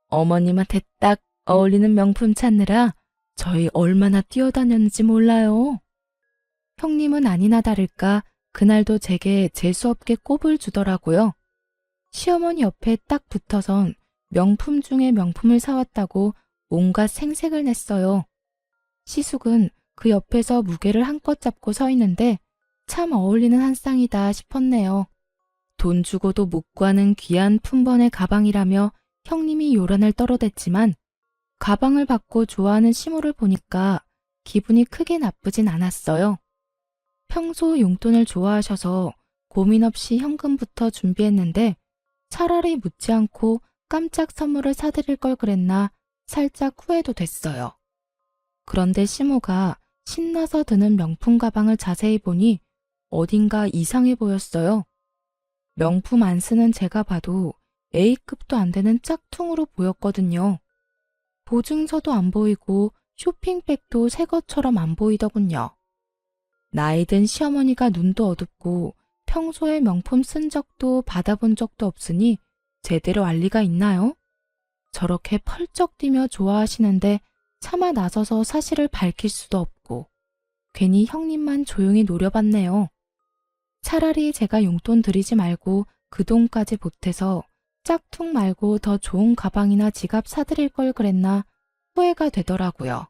어머님한테 딱 어울리는 명품 찾느라 저희 얼마나 뛰어다녔는지 몰라요. 형님은 아니나 다를까 그날도 제게 재수없게 꼽을 주더라고요. 시어머니 옆에 딱 붙어선 명품 중에 명품을 사왔다고 온갖 생색을 냈어요. 시숙은 그 옆에서 무게를 한껏 잡고 서 있는데 참 어울리는 한 쌍이다 싶었네요. 돈 주고도 못 구하는 귀한 품번의 가방이라며 형님이 요란을 떨어댔지만 가방을 받고 좋아하는 시모를 보니까 기분이 크게 나쁘진 않았어요. 평소 용돈을 좋아하셔서 고민 없이 현금부터 준비했는데 차라리 묻지 않고 깜짝 선물을 사드릴 걸 그랬나 살짝 후회도 됐어요. 그런데 시모가 신나서 드는 명품 가방을 자세히 보니 어딘가 이상해 보였어요. 명품 안 쓰는 제가 봐도 A급도 안 되는 짝퉁으로 보였거든요. 보증서도 안 보이고 쇼핑백도 새 것처럼 안 보이더군요. 나이 든 시어머니가 눈도 어둡고 평소에 명품 쓴 적도 받아본 적도 없으니 제대로 알 리가 있나요? 저렇게 펄쩍 뛰며 좋아하시는데 차마 나서서 사실을 밝힐 수도 없고 괜히 형님만 조용히 노려봤네요. 차라리 제가 용돈 드리지 말고 그 돈까지 보태서 짝퉁 말고 더 좋은 가방이나 지갑 사드릴 걸 그랬나 후회가 되더라고요.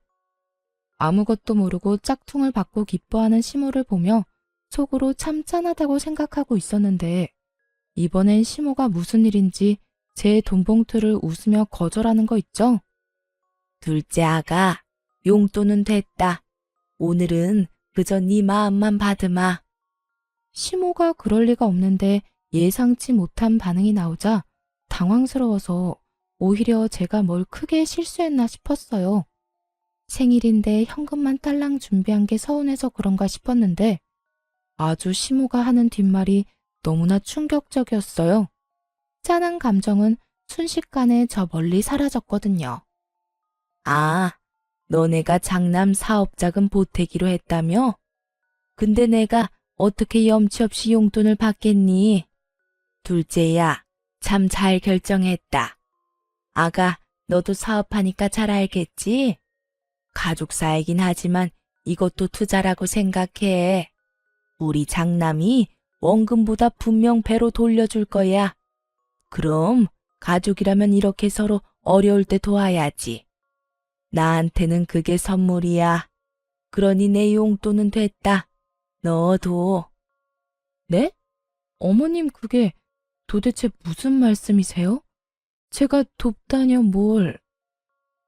아무것도 모르고 짝퉁을 받고 기뻐하는 시모를 보며 속으로 참 짠하다고 생각하고 있었는데 이번엔 시모가 무슨 일인지 제 돈봉투를 웃으며 거절하는 거 있죠? 둘째 아가, 용돈은 됐다. 오늘은 그저 네 마음만 받으마. 시모가 그럴 리가 없는데 예상치 못한 반응이 나오자 당황스러워서 오히려 제가 뭘 크게 실수했나 싶었어요. 생일인데 현금만 딸랑 준비한 게 서운해서 그런가 싶었는데 아주 시모가 하는 뒷말이 너무나 충격적이었어요. 짠한 감정은 순식간에 저 멀리 사라졌거든요. 아, 너네가 장남 사업자금 보태기로 했다며? 근데 내가 어떻게 염치 없이 용돈을 받겠니? 둘째야, 참 잘 결정했다. 아가, 너도 사업하니까 잘 알겠지? 가족사이긴 하지만 이것도 투자라고 생각해. 우리 장남이 원금보다 분명 배로 돌려줄 거야. 그럼 가족이라면 이렇게 서로 어려울 때 도와야지. 나한테는 그게 선물이야. 그러니 내 용돈은 됐다. 너도. 네? 어머님 그게 도대체 무슨 말씀이세요? 제가 돕다뇨 뭘.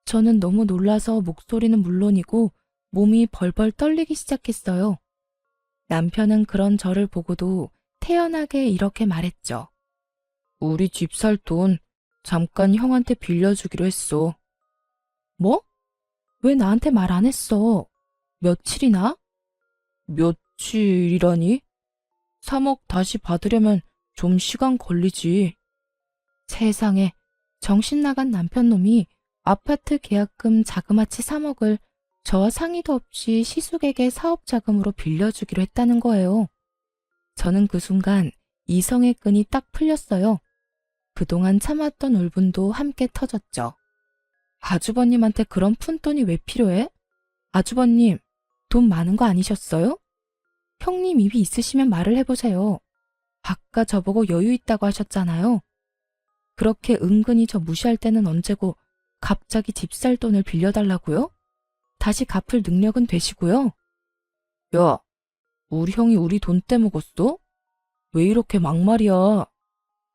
저는 너무 놀라서 목소리는 물론이고 몸이 벌벌 떨리기 시작했어요. 남편은 그런 저를 보고도 태연하게 이렇게 말했죠. 우리 집 살 돈 잠깐 형한테 빌려주기로 했어. 뭐? 왜 나한테 말 안 했어? 며칠이나? 며칠이라니? 3억 다시 받으려면 좀 시간 걸리지. 세상에, 정신 나간 남편 놈이 아파트 계약금 자그마치 3억을 저와 상의도 없이 시숙에게 사업 자금으로 빌려주기로 했다는 거예요. 저는 그 순간 이성의 끈이 딱 풀렸어요. 그동안 참았던 울분도 함께 터졌죠. 아주버님한테 그런 푼돈이 왜 필요해? 아주버님, 돈 많은 거 아니셨어요? 형님 입이 있으시면 말을 해보세요. 아까 저보고 여유 있다고 하셨잖아요. 그렇게 은근히 저 무시할 때는 언제고 갑자기 집 살 돈을 빌려달라고요? 다시 갚을 능력은 되시고요. 야, 우리 형이 우리 돈 떼먹었어? 왜 이렇게 막말이야?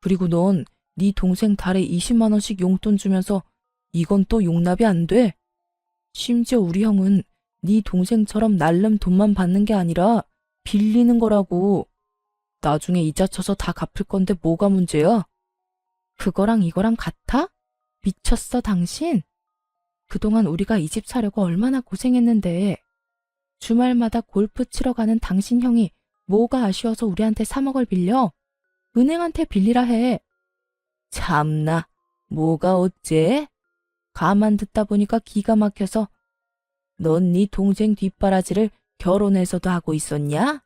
그리고 넌 네 동생 달에 20만 원씩 용돈 주면서 이건 또 용납이 안 돼? 심지어 우리 형은 네 동생처럼 날름 돈만 받는 게 아니라 빌리는 거라고. 나중에 이자 쳐서 다 갚을 건데 뭐가 문제야? 그거랑 이거랑 같아? 미쳤어 당신? 그동안 우리가 이 집 사려고 얼마나 고생했는데 주말마다 골프 치러 가는 당신 형이 뭐가 아쉬워서 우리한테 3억을 빌려? 은행한테 빌리라 해. 참나, 뭐가 어째? 가만 듣다 보니까 기가 막혀서 넌 네 동생 뒷바라지를 결혼해서도 하고 있었냐?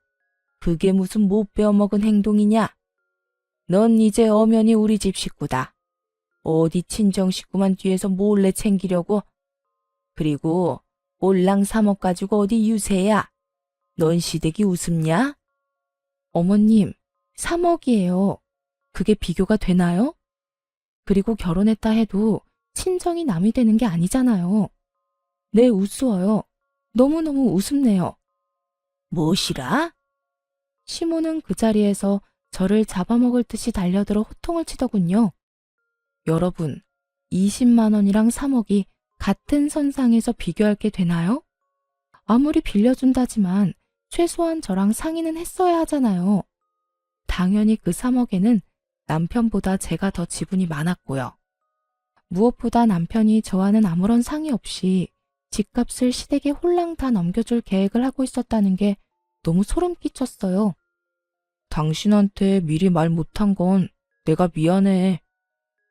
그게 무슨 못 배워먹은 행동이냐? 넌 이제 엄연히 우리 집 식구다. 어디 친정 식구만 뒤에서 몰래 챙기려고. 그리고 올랑 3억 가지고 어디 유세야? 넌 시댁이 우습냐? 어머님, 3억이에요. 그게 비교가 되나요? 그리고 결혼했다 해도 친정이 남이 되는 게 아니잖아요. 네, 우스워요. 너무너무 우습네요. 무엇이라? 시모는 그 자리에서 저를 잡아먹을 듯이 달려들어 호통을 치더군요. 여러분, 20만 원이랑 3억이 같은 선상에서 비교할 게 되나요? 아무리 빌려준다지만 최소한 저랑 상의는 했어야 하잖아요. 당연히 그 3억에는 남편보다 제가 더 지분이 많았고요. 무엇보다 남편이 저와는 아무런 상의 없이 집값을 시댁에 홀랑 다 넘겨줄 계획을 하고 있었다는 게 너무 소름 끼쳤어요. 당신한테 미리 말 못한 건 내가 미안해.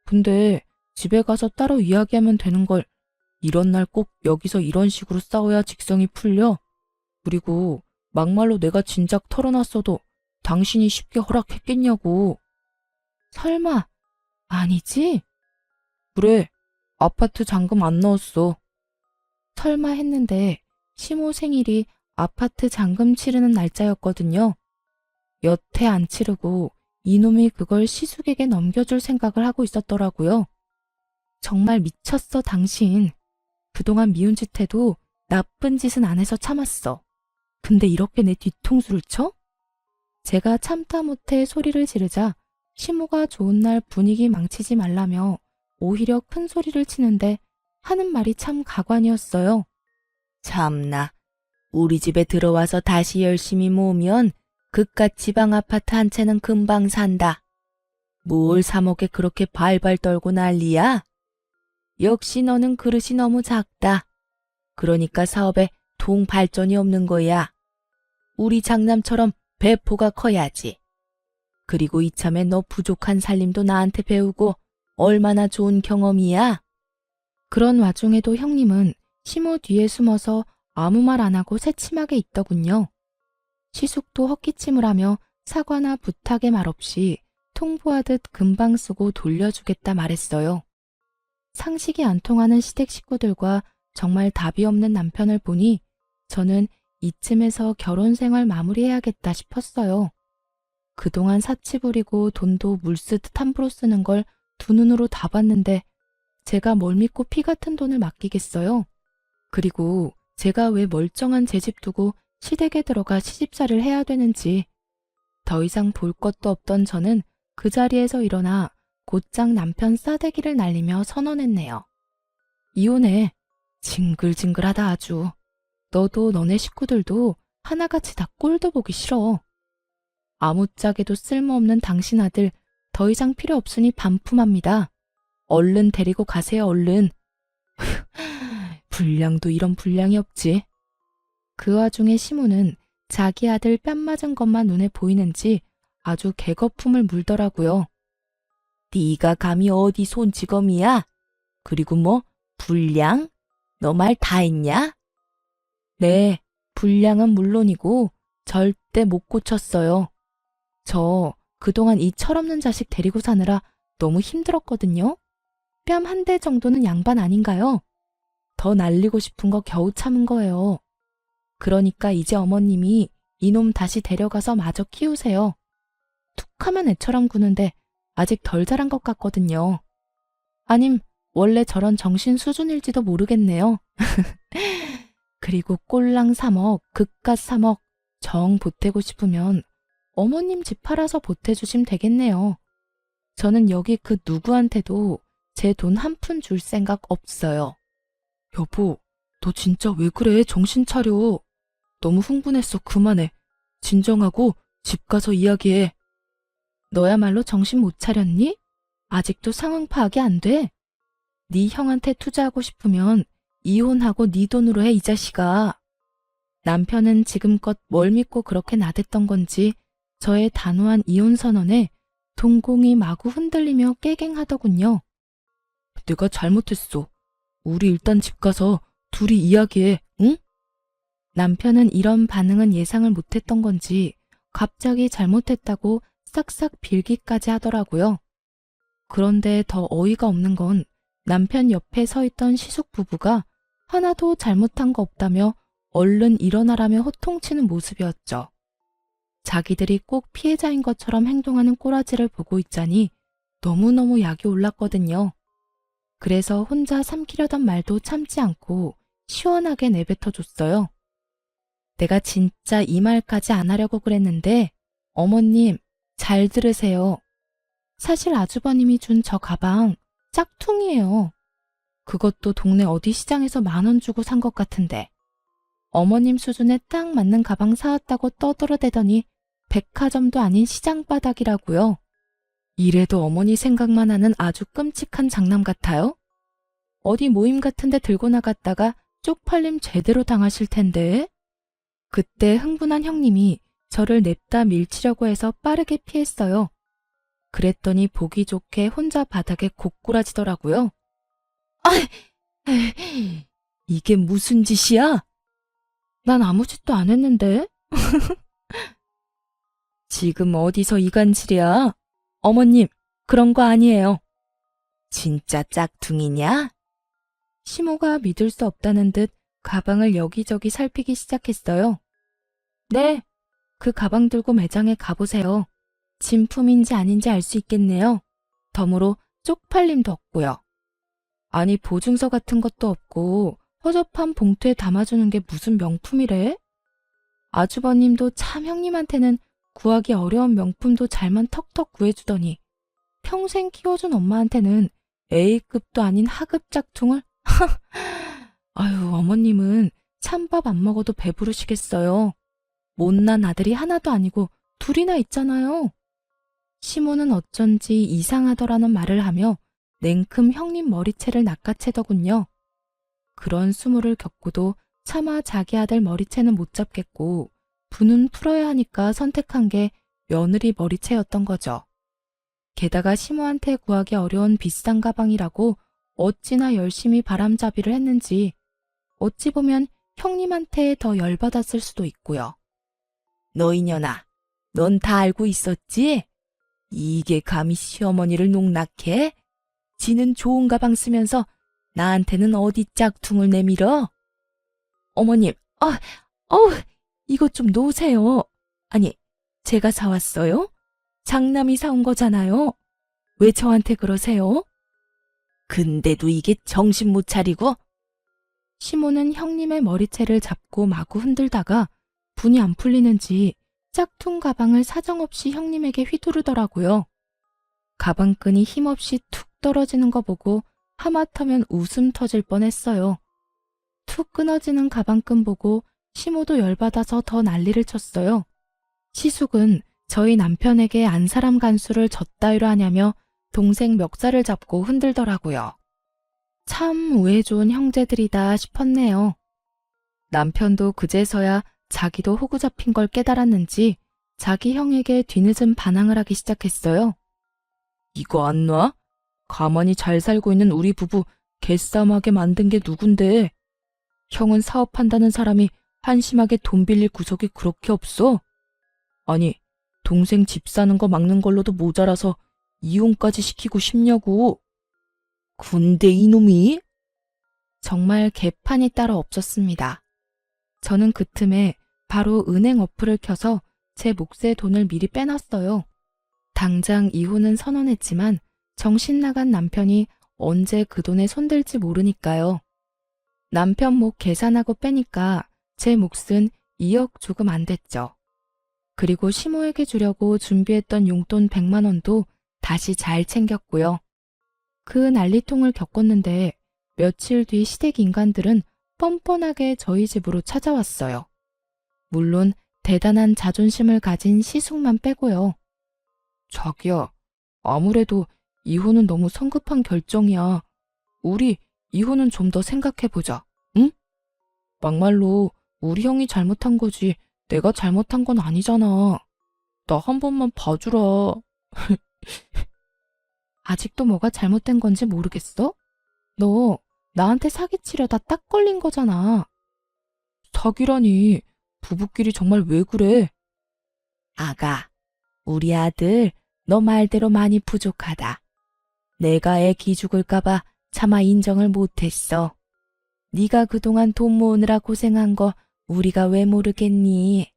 근데 집에 가서 따로 이야기하면 되는 걸 이런 날 꼭 여기서 이런 식으로 싸워야 직성이 풀려? 그리고 막말로 내가 진작 털어놨어도 당신이 쉽게 허락했겠냐고. 설마 아니지? 그래, 아파트 잔금 안 넣었어. 설마 했는데 시모 생일이 아파트 잔금 치르는 날짜였거든요. 여태 안 치르고 이놈이 그걸 시숙에게 넘겨줄 생각을 하고 있었더라고요. 정말 미쳤어, 당신. 그동안 미운 짓 해도 나쁜 짓은 안 해서 참았어. 근데 이렇게 내 뒤통수를 쳐? 제가 참다 못해 소리를 지르자 시모가 좋은 날 분위기 망치지 말라며 오히려 큰 소리를 치는데 하는 말이 참 가관이었어요. 참나, 우리 집에 들어와서 다시 열심히 모으면 그깟 지방 아파트 한 채는 금방 산다. 뭘 3억에 그렇게 발발 떨고 난리야? 역시 너는 그릇이 너무 작다. 그러니까 사업에 동 발전이 없는 거야. 우리 장남처럼 배포가 커야지. 그리고 이참에 너 부족한 살림도 나한테 배우고 얼마나 좋은 경험이야? 그런 와중에도 형님은 시모 뒤에 숨어서 아무 말 안 하고 새침하게 있더군요. 시숙도 헛기침을 하며 사과나 부탁의 말 없이 통보하듯 금방 쓰고 돌려주겠다 말했어요. 상식이 안 통하는 시댁 식구들과 정말 답이 없는 남편을 보니 저는 이쯤에서 결혼 생활 마무리해야겠다 싶었어요. 그동안 사치 부리고 돈도 물 쓰듯 함부로 쓰는 걸 두 눈으로 다 봤는데 제가 뭘 믿고 피 같은 돈을 맡기겠어요? 그리고 제가 왜 멀쩡한 제 집 두고 시댁에 들어가 시집살이를 해야 되는지. 더 이상 볼 것도 없던 저는 그 자리에서 일어나 곧장 남편 싸대기를 날리며 선언했네요. 이혼해. 징글징글하다 아주. 너도 너네 식구들도 하나같이 다 꼴도 보기 싫어. 아무짝에도 쓸모없는 당신 아들 더 이상 필요 없으니 반품합니다. 얼른 데리고 가세요, 얼른. 불량도 이런 불량이 없지. 그 와중에 시모는 자기 아들 뺨 맞은 것만 눈에 보이는지 아주 개거품을 물더라고요. 네가 감히 어디 손찌검이야? 그리고 뭐 불량? 너 말 다 했냐? 네, 불량은 물론이고 절대 못 고쳤어요. 저 그동안 이 철없는 자식 데리고 사느라 너무 힘들었거든요. 뺨 한 대 정도는 양반 아닌가요? 더 날리고 싶은 거 겨우 참은 거예요. 그러니까 이제 어머님이 이놈 다시 데려가서 마저 키우세요. 툭하면 애처럼 구는데 아직 덜 자란 것 같거든요. 아님 원래 저런 정신 수준일지도 모르겠네요. 그리고 꼴랑 3억, 그깟 3억 정 보태고 싶으면 어머님 집 팔아서 보태주시면 되겠네요. 저는 여기 그 누구한테도 제 돈 한 푼 줄 생각 없어요. 여보, 너 진짜 왜 그래? 정신 차려. 너무 흥분했어. 그만해. 진정하고 집 가서 이야기해. 너야말로 정신 못 차렸니? 아직도 상황 파악이 안 돼? 네 형한테 투자하고 싶으면 이혼하고 네 돈으로 해, 이 자식아. 남편은 지금껏 뭘 믿고 그렇게 나댔던 건지 저의 단호한 이혼 선언에 동공이 마구 흔들리며 깨갱하더군요. 내가 잘못했어. 우리 일단 집 가서 둘이 이야기해, 응? 남편은 이런 반응은 예상을 못했던 건지 갑자기 잘못했다고 싹싹 빌기까지 하더라고요. 그런데 더 어이가 없는 건 남편 옆에 서 있던 시숙 부부가 하나도 잘못한 거 없다며 얼른 일어나라며 호통치는 모습이었죠. 자기들이 꼭 피해자인 것처럼 행동하는 꼬라지를 보고 있자니 너무너무 약이 올랐거든요. 그래서 혼자 삼키려던 말도 참지 않고 시원하게 내뱉어줬어요. 내가 진짜 이 말까지 안 하려고 그랬는데 어머님 잘 들으세요. 사실 아주버님이 준 저 가방 짝퉁이에요. 그것도 동네 어디 시장에서 10,000원 주고 산 것 같은데 어머님 수준에 딱 맞는 가방 사왔다고 떠들어대더니 백화점도 아닌 시장 바닥이라고요. 이래도 어머니 생각만 하는 아주 끔찍한 장남 같아요? 어디 모임 같은 데 들고 나갔다가 쪽팔림 제대로 당하실 텐데. 그때 흥분한 형님이 저를 냅다 밀치려고 해서 빠르게 피했어요. 그랬더니 보기 좋게 혼자 바닥에 고꾸라지더라고요. 이게 무슨 짓이야? 난 아무 짓도 안 했는데. 지금 어디서 이간질이야? 어머님, 그런 거 아니에요. 진짜 짝퉁이냐? 시모가 믿을 수 없다는 듯 가방을 여기저기 살피기 시작했어요. 네, 그 가방 들고 매장에 가보세요. 진품인지 아닌지 알 수 있겠네요. 덤으로 쪽팔림도 없고요. 아니 보증서 같은 것도 없고 허접한 봉투에 담아주는 게 무슨 명품이래? 아주버님도 참 형님한테는 구하기 어려운 명품도 잘만 턱턱 구해주더니 평생 키워준 엄마한테는 A급도 아닌 하급 짝퉁을? 아유, 어머님은 찬밥 안 먹어도 배부르시겠어요. 못난 아들이 하나도 아니고 둘이나 있잖아요. 시모는 어쩐지 이상하더라는 말을 하며 냉큼 형님 머리채를 낚아채더군요. 그런 수모를 겪고도 차마 자기 아들 머리채는 못 잡겠고 분은 풀어야 하니까 선택한 게 며느리 머리채였던 거죠. 게다가 시모한테 구하기 어려운 비싼 가방이라고 어찌나 열심히 바람잡이를 했는지 어찌 보면 형님한테 더 열받았을 수도 있고요. 너 이년아, 넌 다 알고 있었지? 이게 감히 시어머니를 농락해? 지는 좋은 가방 쓰면서 나한테는 어디 짝퉁을 내밀어? 어머님, 이것 좀 놓으세요. 아니, 제가 사왔어요? 장남이 사온 거잖아요. 왜 저한테 그러세요? 근데도 이게 정신 못 차리고? 시모는 형님의 머리채를 잡고 마구 흔들다가 분이 안 풀리는지 짝퉁 가방을 사정없이 형님에게 휘두르더라고요. 가방끈이 힘없이 툭 떨어지는 거 보고 하마터면 웃음 터질 뻔했어요. 툭 끊어지는 가방끈 보고 시모도 열받아서 더 난리를 쳤어요. 시숙은 저희 남편에게 안사람 간수를 젖따위로 하냐며 동생 멱살을 잡고 흔들더라고요. 참 우애 좋은 형제들이다 싶었네요. 남편도 그제서야 자기도 호구 잡힌 걸 깨달았는지 자기 형에게 뒤늦은 반항을 하기 시작했어요. 이거 안 놔? 가만히 잘 살고 있는 우리 부부 개싸움하게 만든 게 누군데? 형은 사업한다는 사람이 한심하게 돈 빌릴 구석이 그렇게 없어? 아니, 동생 집 사는 거 막는 걸로도 모자라서 이혼까지 시키고 싶냐고. 군대 이놈이? 정말 개판이 따로 없었습니다. 저는 그 틈에 바로 은행 어플을 켜서 제 몫의 돈을 미리 빼놨어요. 당장 이혼은 선언했지만 정신 나간 남편이 언제 그 돈에 손댈지 모르니까요. 남편 몫 계산하고 빼니까 제 몫은 2억 조금 안 됐죠. 그리고 시모에게 주려고 준비했던 용돈 100만 원도 다시 잘 챙겼고요. 그 난리통을 겪었는데 며칠 뒤 시댁 인간들은 뻔뻔하게 저희 집으로 찾아왔어요. 물론 대단한 자존심을 가진 시숙만 빼고요. 자기야, 아무래도 이혼은 너무 성급한 결정이야. 우리 이혼은 좀 더 생각해보자, 응? 막말로 우리 형이 잘못한 거지 내가 잘못한 건 아니잖아. 나 한 번만 봐주라. 아직도 뭐가 잘못된 건지 모르겠어? 너 나한테 사기치려다 딱 걸린 거잖아. 사기라니, 부부끼리 정말 왜 그래? 아가, 우리 아들 너 말대로 많이 부족하다. 내가 애 기죽을까봐 차마 인정을 못했어. 네가 그동안 돈 모으느라 고생한 거 우리가 왜 모르겠니?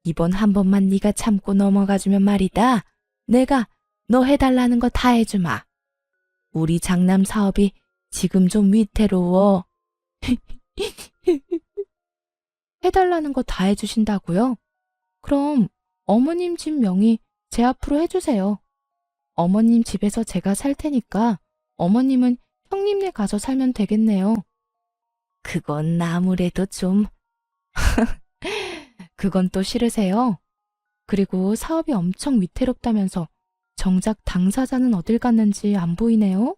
이번 한 번만 네가 참고 넘어가주면 말이다. 내가 너 해달라는 거 다 해주마. 우리 장남 사업이 지금 좀 위태로워. 해달라는 거 다 해주신다고요? 그럼 어머님 집 명의 제 앞으로 해주세요. 어머님 집에서 제가 살 테니까 어머님은 형님네 가서 살면 되겠네요. 그건 아무래도 좀... 그건 또 싫으세요? 그리고 사업이 엄청 위태롭다면서 정작 당사자는 어딜 갔는지 안 보이네요?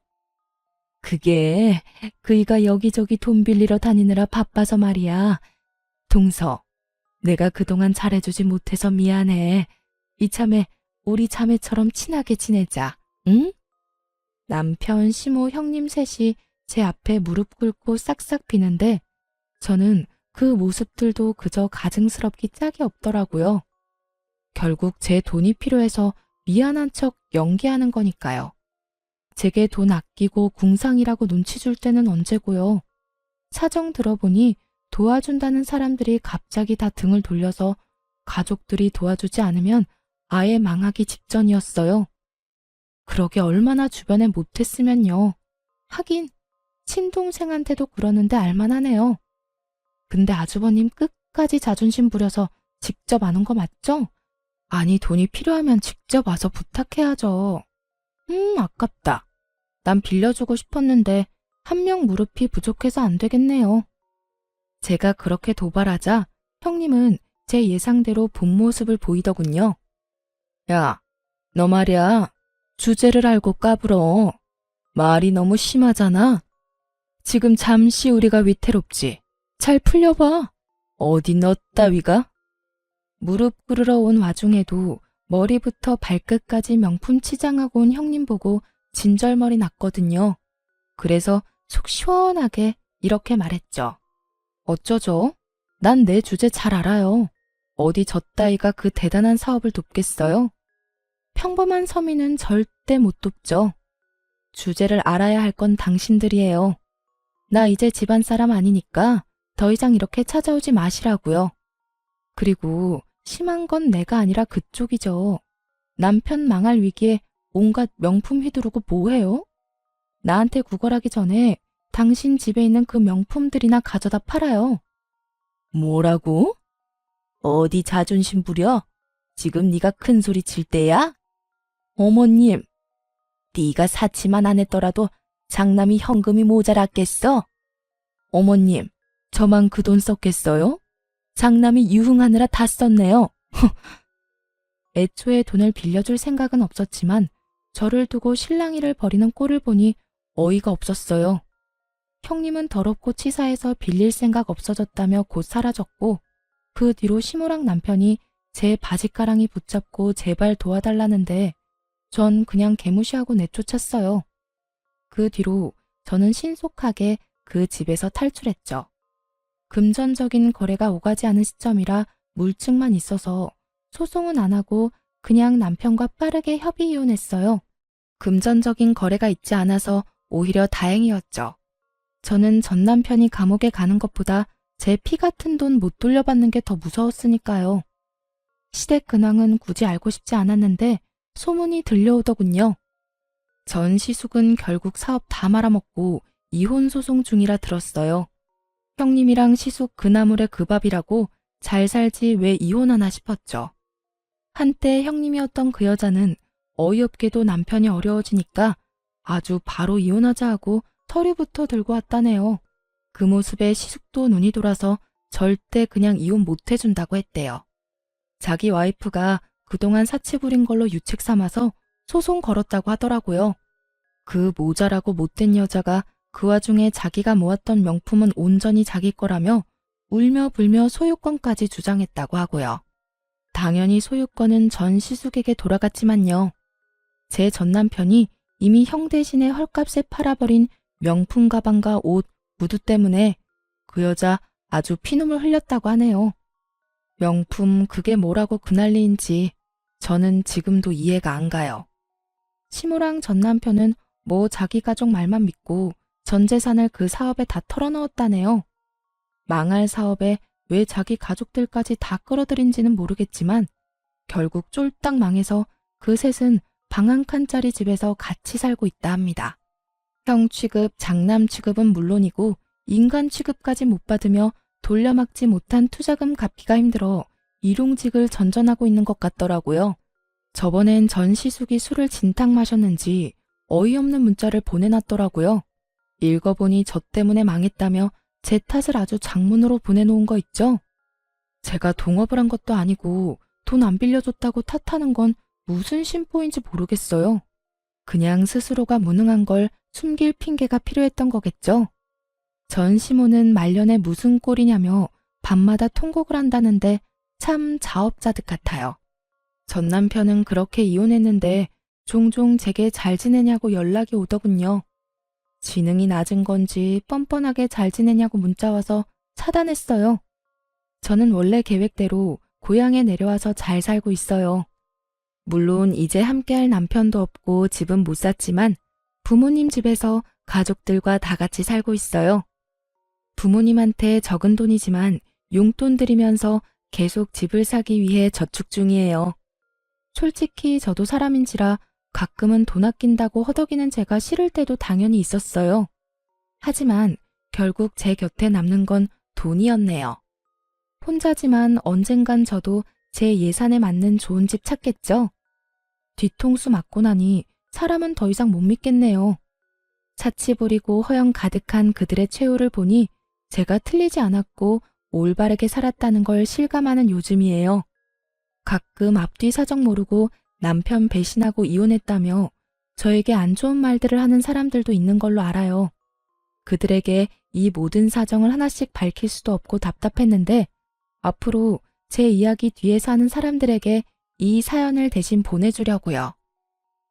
그게 그이가 여기저기 돈 빌리러 다니느라 바빠서 말이야. 동서, 내가 그동안 잘해주지 못해서 미안해. 이참에 우리 자매처럼 친하게 지내자, 응? 남편, 시모, 형님 셋이 제 앞에 무릎 꿇고 싹싹 비는데 저는 그 모습들도 그저 가증스럽기 짝이 없더라고요. 결국 제 돈이 필요해서 미안한 척 연기하는 거니까요. 제게 돈 아끼고 궁상이라고 눈치 줄 때는 언제고요. 사정 들어보니 도와준다는 사람들이 갑자기 다 등을 돌려서 가족들이 도와주지 않으면 아예 망하기 직전이었어요. 그러게 얼마나 주변에 못했으면요. 하긴 친동생한테도 그러는데 알만하네요. 근데 아주버님 끝까지 자존심 부려서 직접 안 온 거 맞죠? 아니 돈이 필요하면 직접 와서 부탁해야죠. 아깝다. 난 빌려주고 싶었는데 한 명 무릎이 부족해서 안 되겠네요. 제가 그렇게 도발하자 형님은 제 예상대로 본 모습을 보이더군요. 야, 너 말이야. 주제를 알고 까불어. 말이 너무 심하잖아. 지금 잠시 우리가 위태롭지. 잘 풀려봐. 어디 너 따위가? 무릎 꿇으러 온 와중에도 머리부터 발끝까지 명품 치장하고 온 형님 보고 진절머리 났거든요. 그래서 속 시원하게 이렇게 말했죠. 어쩌죠? 난 내 주제 잘 알아요. 어디 저 따위가 그 대단한 사업을 돕겠어요? 평범한 서민은 절대 못 돕죠. 주제를 알아야 할 건 당신들이에요. 나 이제 집안 사람 아니니까 더 이상 이렇게 찾아오지 마시라고요. 그리고 심한 건 내가 아니라 그쪽이죠. 남편 망할 위기에 온갖 명품 휘두르고 뭐해요? 나한테 구걸하기 전에 당신 집에 있는 그 명품들이나 가져다 팔아요. 뭐라고? 어디 자존심 부려? 지금 네가 큰 소리 칠 때야? 어머님, 네가 사치만 안 했더라도 장남이 현금이 모자랐겠어? 어머님, 저만 그 돈 썼겠어요? 장남이 유흥하느라 다 썼네요. 애초에 돈을 빌려줄 생각은 없었지만 저를 두고 실랑이를 벌이는 꼴을 보니 어이가 없었어요. 형님은 더럽고 치사해서 빌릴 생각 없어졌다며 곧 사라졌고 그 뒤로 시모랑 남편이 제 바지가랑이 붙잡고 제발 도와달라는데 전 그냥 개무시하고 내쫓았어요. 그 뒤로 저는 신속하게 그 집에서 탈출했죠. 금전적인 거래가 오가지 않은 시점이라 물증만 있어서 소송은 안 하고 그냥 남편과 빠르게 협의 이혼했어요. 금전적인 거래가 있지 않아서 오히려 다행이었죠. 저는 전 남편이 감옥에 가는 것보다 제 피 같은 돈 못 돌려받는 게 더 무서웠으니까요. 시댁 근황은 굳이 알고 싶지 않았는데 소문이 들려오더군요. 전 시숙은 결국 사업 다 말아먹고 이혼 소송 중이라 들었어요. 형님이랑 시숙 그나물의 그 밥이라고 잘 살지 왜 이혼하나 싶었죠. 한때 형님이었던 그 여자는 어이없게도 남편이 어려워지니까 아주 바로 이혼하자 하고 서류부터 들고 왔다네요. 그 모습에 시숙도 눈이 돌아서 절대 그냥 이혼 못 해준다고 했대요. 자기 와이프가 그동안 사치 부린 걸로 유책 삼아서 소송 걸었다고 하더라고요. 그 모자라고 못된 여자가 그 와중에 자기가 모았던 명품은 온전히 자기 거라며 울며 불며 소유권까지 주장했다고 하고요. 당연히 소유권은 전 시숙에게 돌아갔지만요. 제 전남편이 이미 형 대신에 헐값에 팔아버린 명품 가방과 옷, 구두 때문에 그 여자 아주 피눈물 흘렸다고 하네요. 명품 그게 뭐라고 그 난리인지 저는 지금도 이해가 안 가요. 시무랑 전 남편은 뭐 자기 가족 말만 믿고 전 재산을 그 사업에 다 털어넣었다네요. 망할 사업에 왜 자기 가족들까지 다 끌어들인지는 모르겠지만 결국 쫄딱 망해서 그 셋은 방 한 칸짜리 집에서 같이 살고 있다 합니다. 형 취급, 장남 취급은 물론이고 인간 취급까지 못 받으며 돌려막지 못한 투자금 갚기가 힘들어 일용직을 전전하고 있는 것 같더라고요. 저번엔 전시숙이 술을 진탕 마셨는지 어이없는 문자를 보내놨더라고요. 읽어보니 저 때문에 망했다며 제 탓을 아주 장문으로 보내놓은 거 있죠? 제가 동업을 한 것도 아니고 돈 안 빌려줬다고 탓하는 건 무슨 심보인지 모르겠어요. 그냥 스스로가 무능한 걸 숨길 핑계가 필요했던 거겠죠? 전 시모는 말년에 무슨 꼴이냐며 밤마다 통곡을 한다는데 참 자업자득 같아요. 전 남편은 그렇게 이혼했는데 종종 제게 잘 지내냐고 연락이 오더군요. 지능이 낮은 건지 뻔뻔하게 잘 지내냐고 문자 와서 차단했어요. 저는 원래 계획대로 고향에 내려와서 잘 살고 있어요. 물론 이제 함께할 남편도 없고 집은 못 샀지만 부모님 집에서 가족들과 다 같이 살고 있어요. 부모님한테 적은 돈이지만 용돈 드리면서 계속 집을 사기 위해 저축 중이에요. 솔직히 저도 사람인지라 가끔은 돈 아낀다고 허덕이는 제가 싫을 때도 당연히 있었어요. 하지만 결국 제 곁에 남는 건 돈이었네요. 혼자지만 언젠간 저도 제 예산에 맞는 좋은 집 찾겠죠? 뒤통수 맞고 나니 사람은 더 이상 못 믿겠네요. 차치 부리고 허영 가득한 그들의 최후를 보니 제가 틀리지 않았고 올바르게 살았다는 걸 실감하는 요즘이에요. 가끔 앞뒤 사정 모르고 남편 배신하고 이혼했다며 저에게 안 좋은 말들을 하는 사람들도 있는 걸로 알아요. 그들에게 이 모든 사정을 하나씩 밝힐 수도 없고 답답했는데 앞으로 제 이야기 뒤에서 하는 사람들에게 이 사연을 대신 보내주려고요.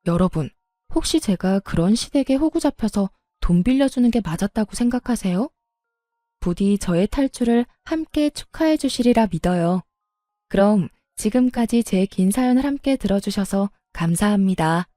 여러분, 혹시 제가 그런 시댁에 호구 잡혀서 돈 빌려주는 게 맞았다고 생각하세요? 부디 저의 탈출을 함께 축하해 주시리라 믿어요. 그럼 지금까지 제 긴 사연을 함께 들어주셔서 감사합니다.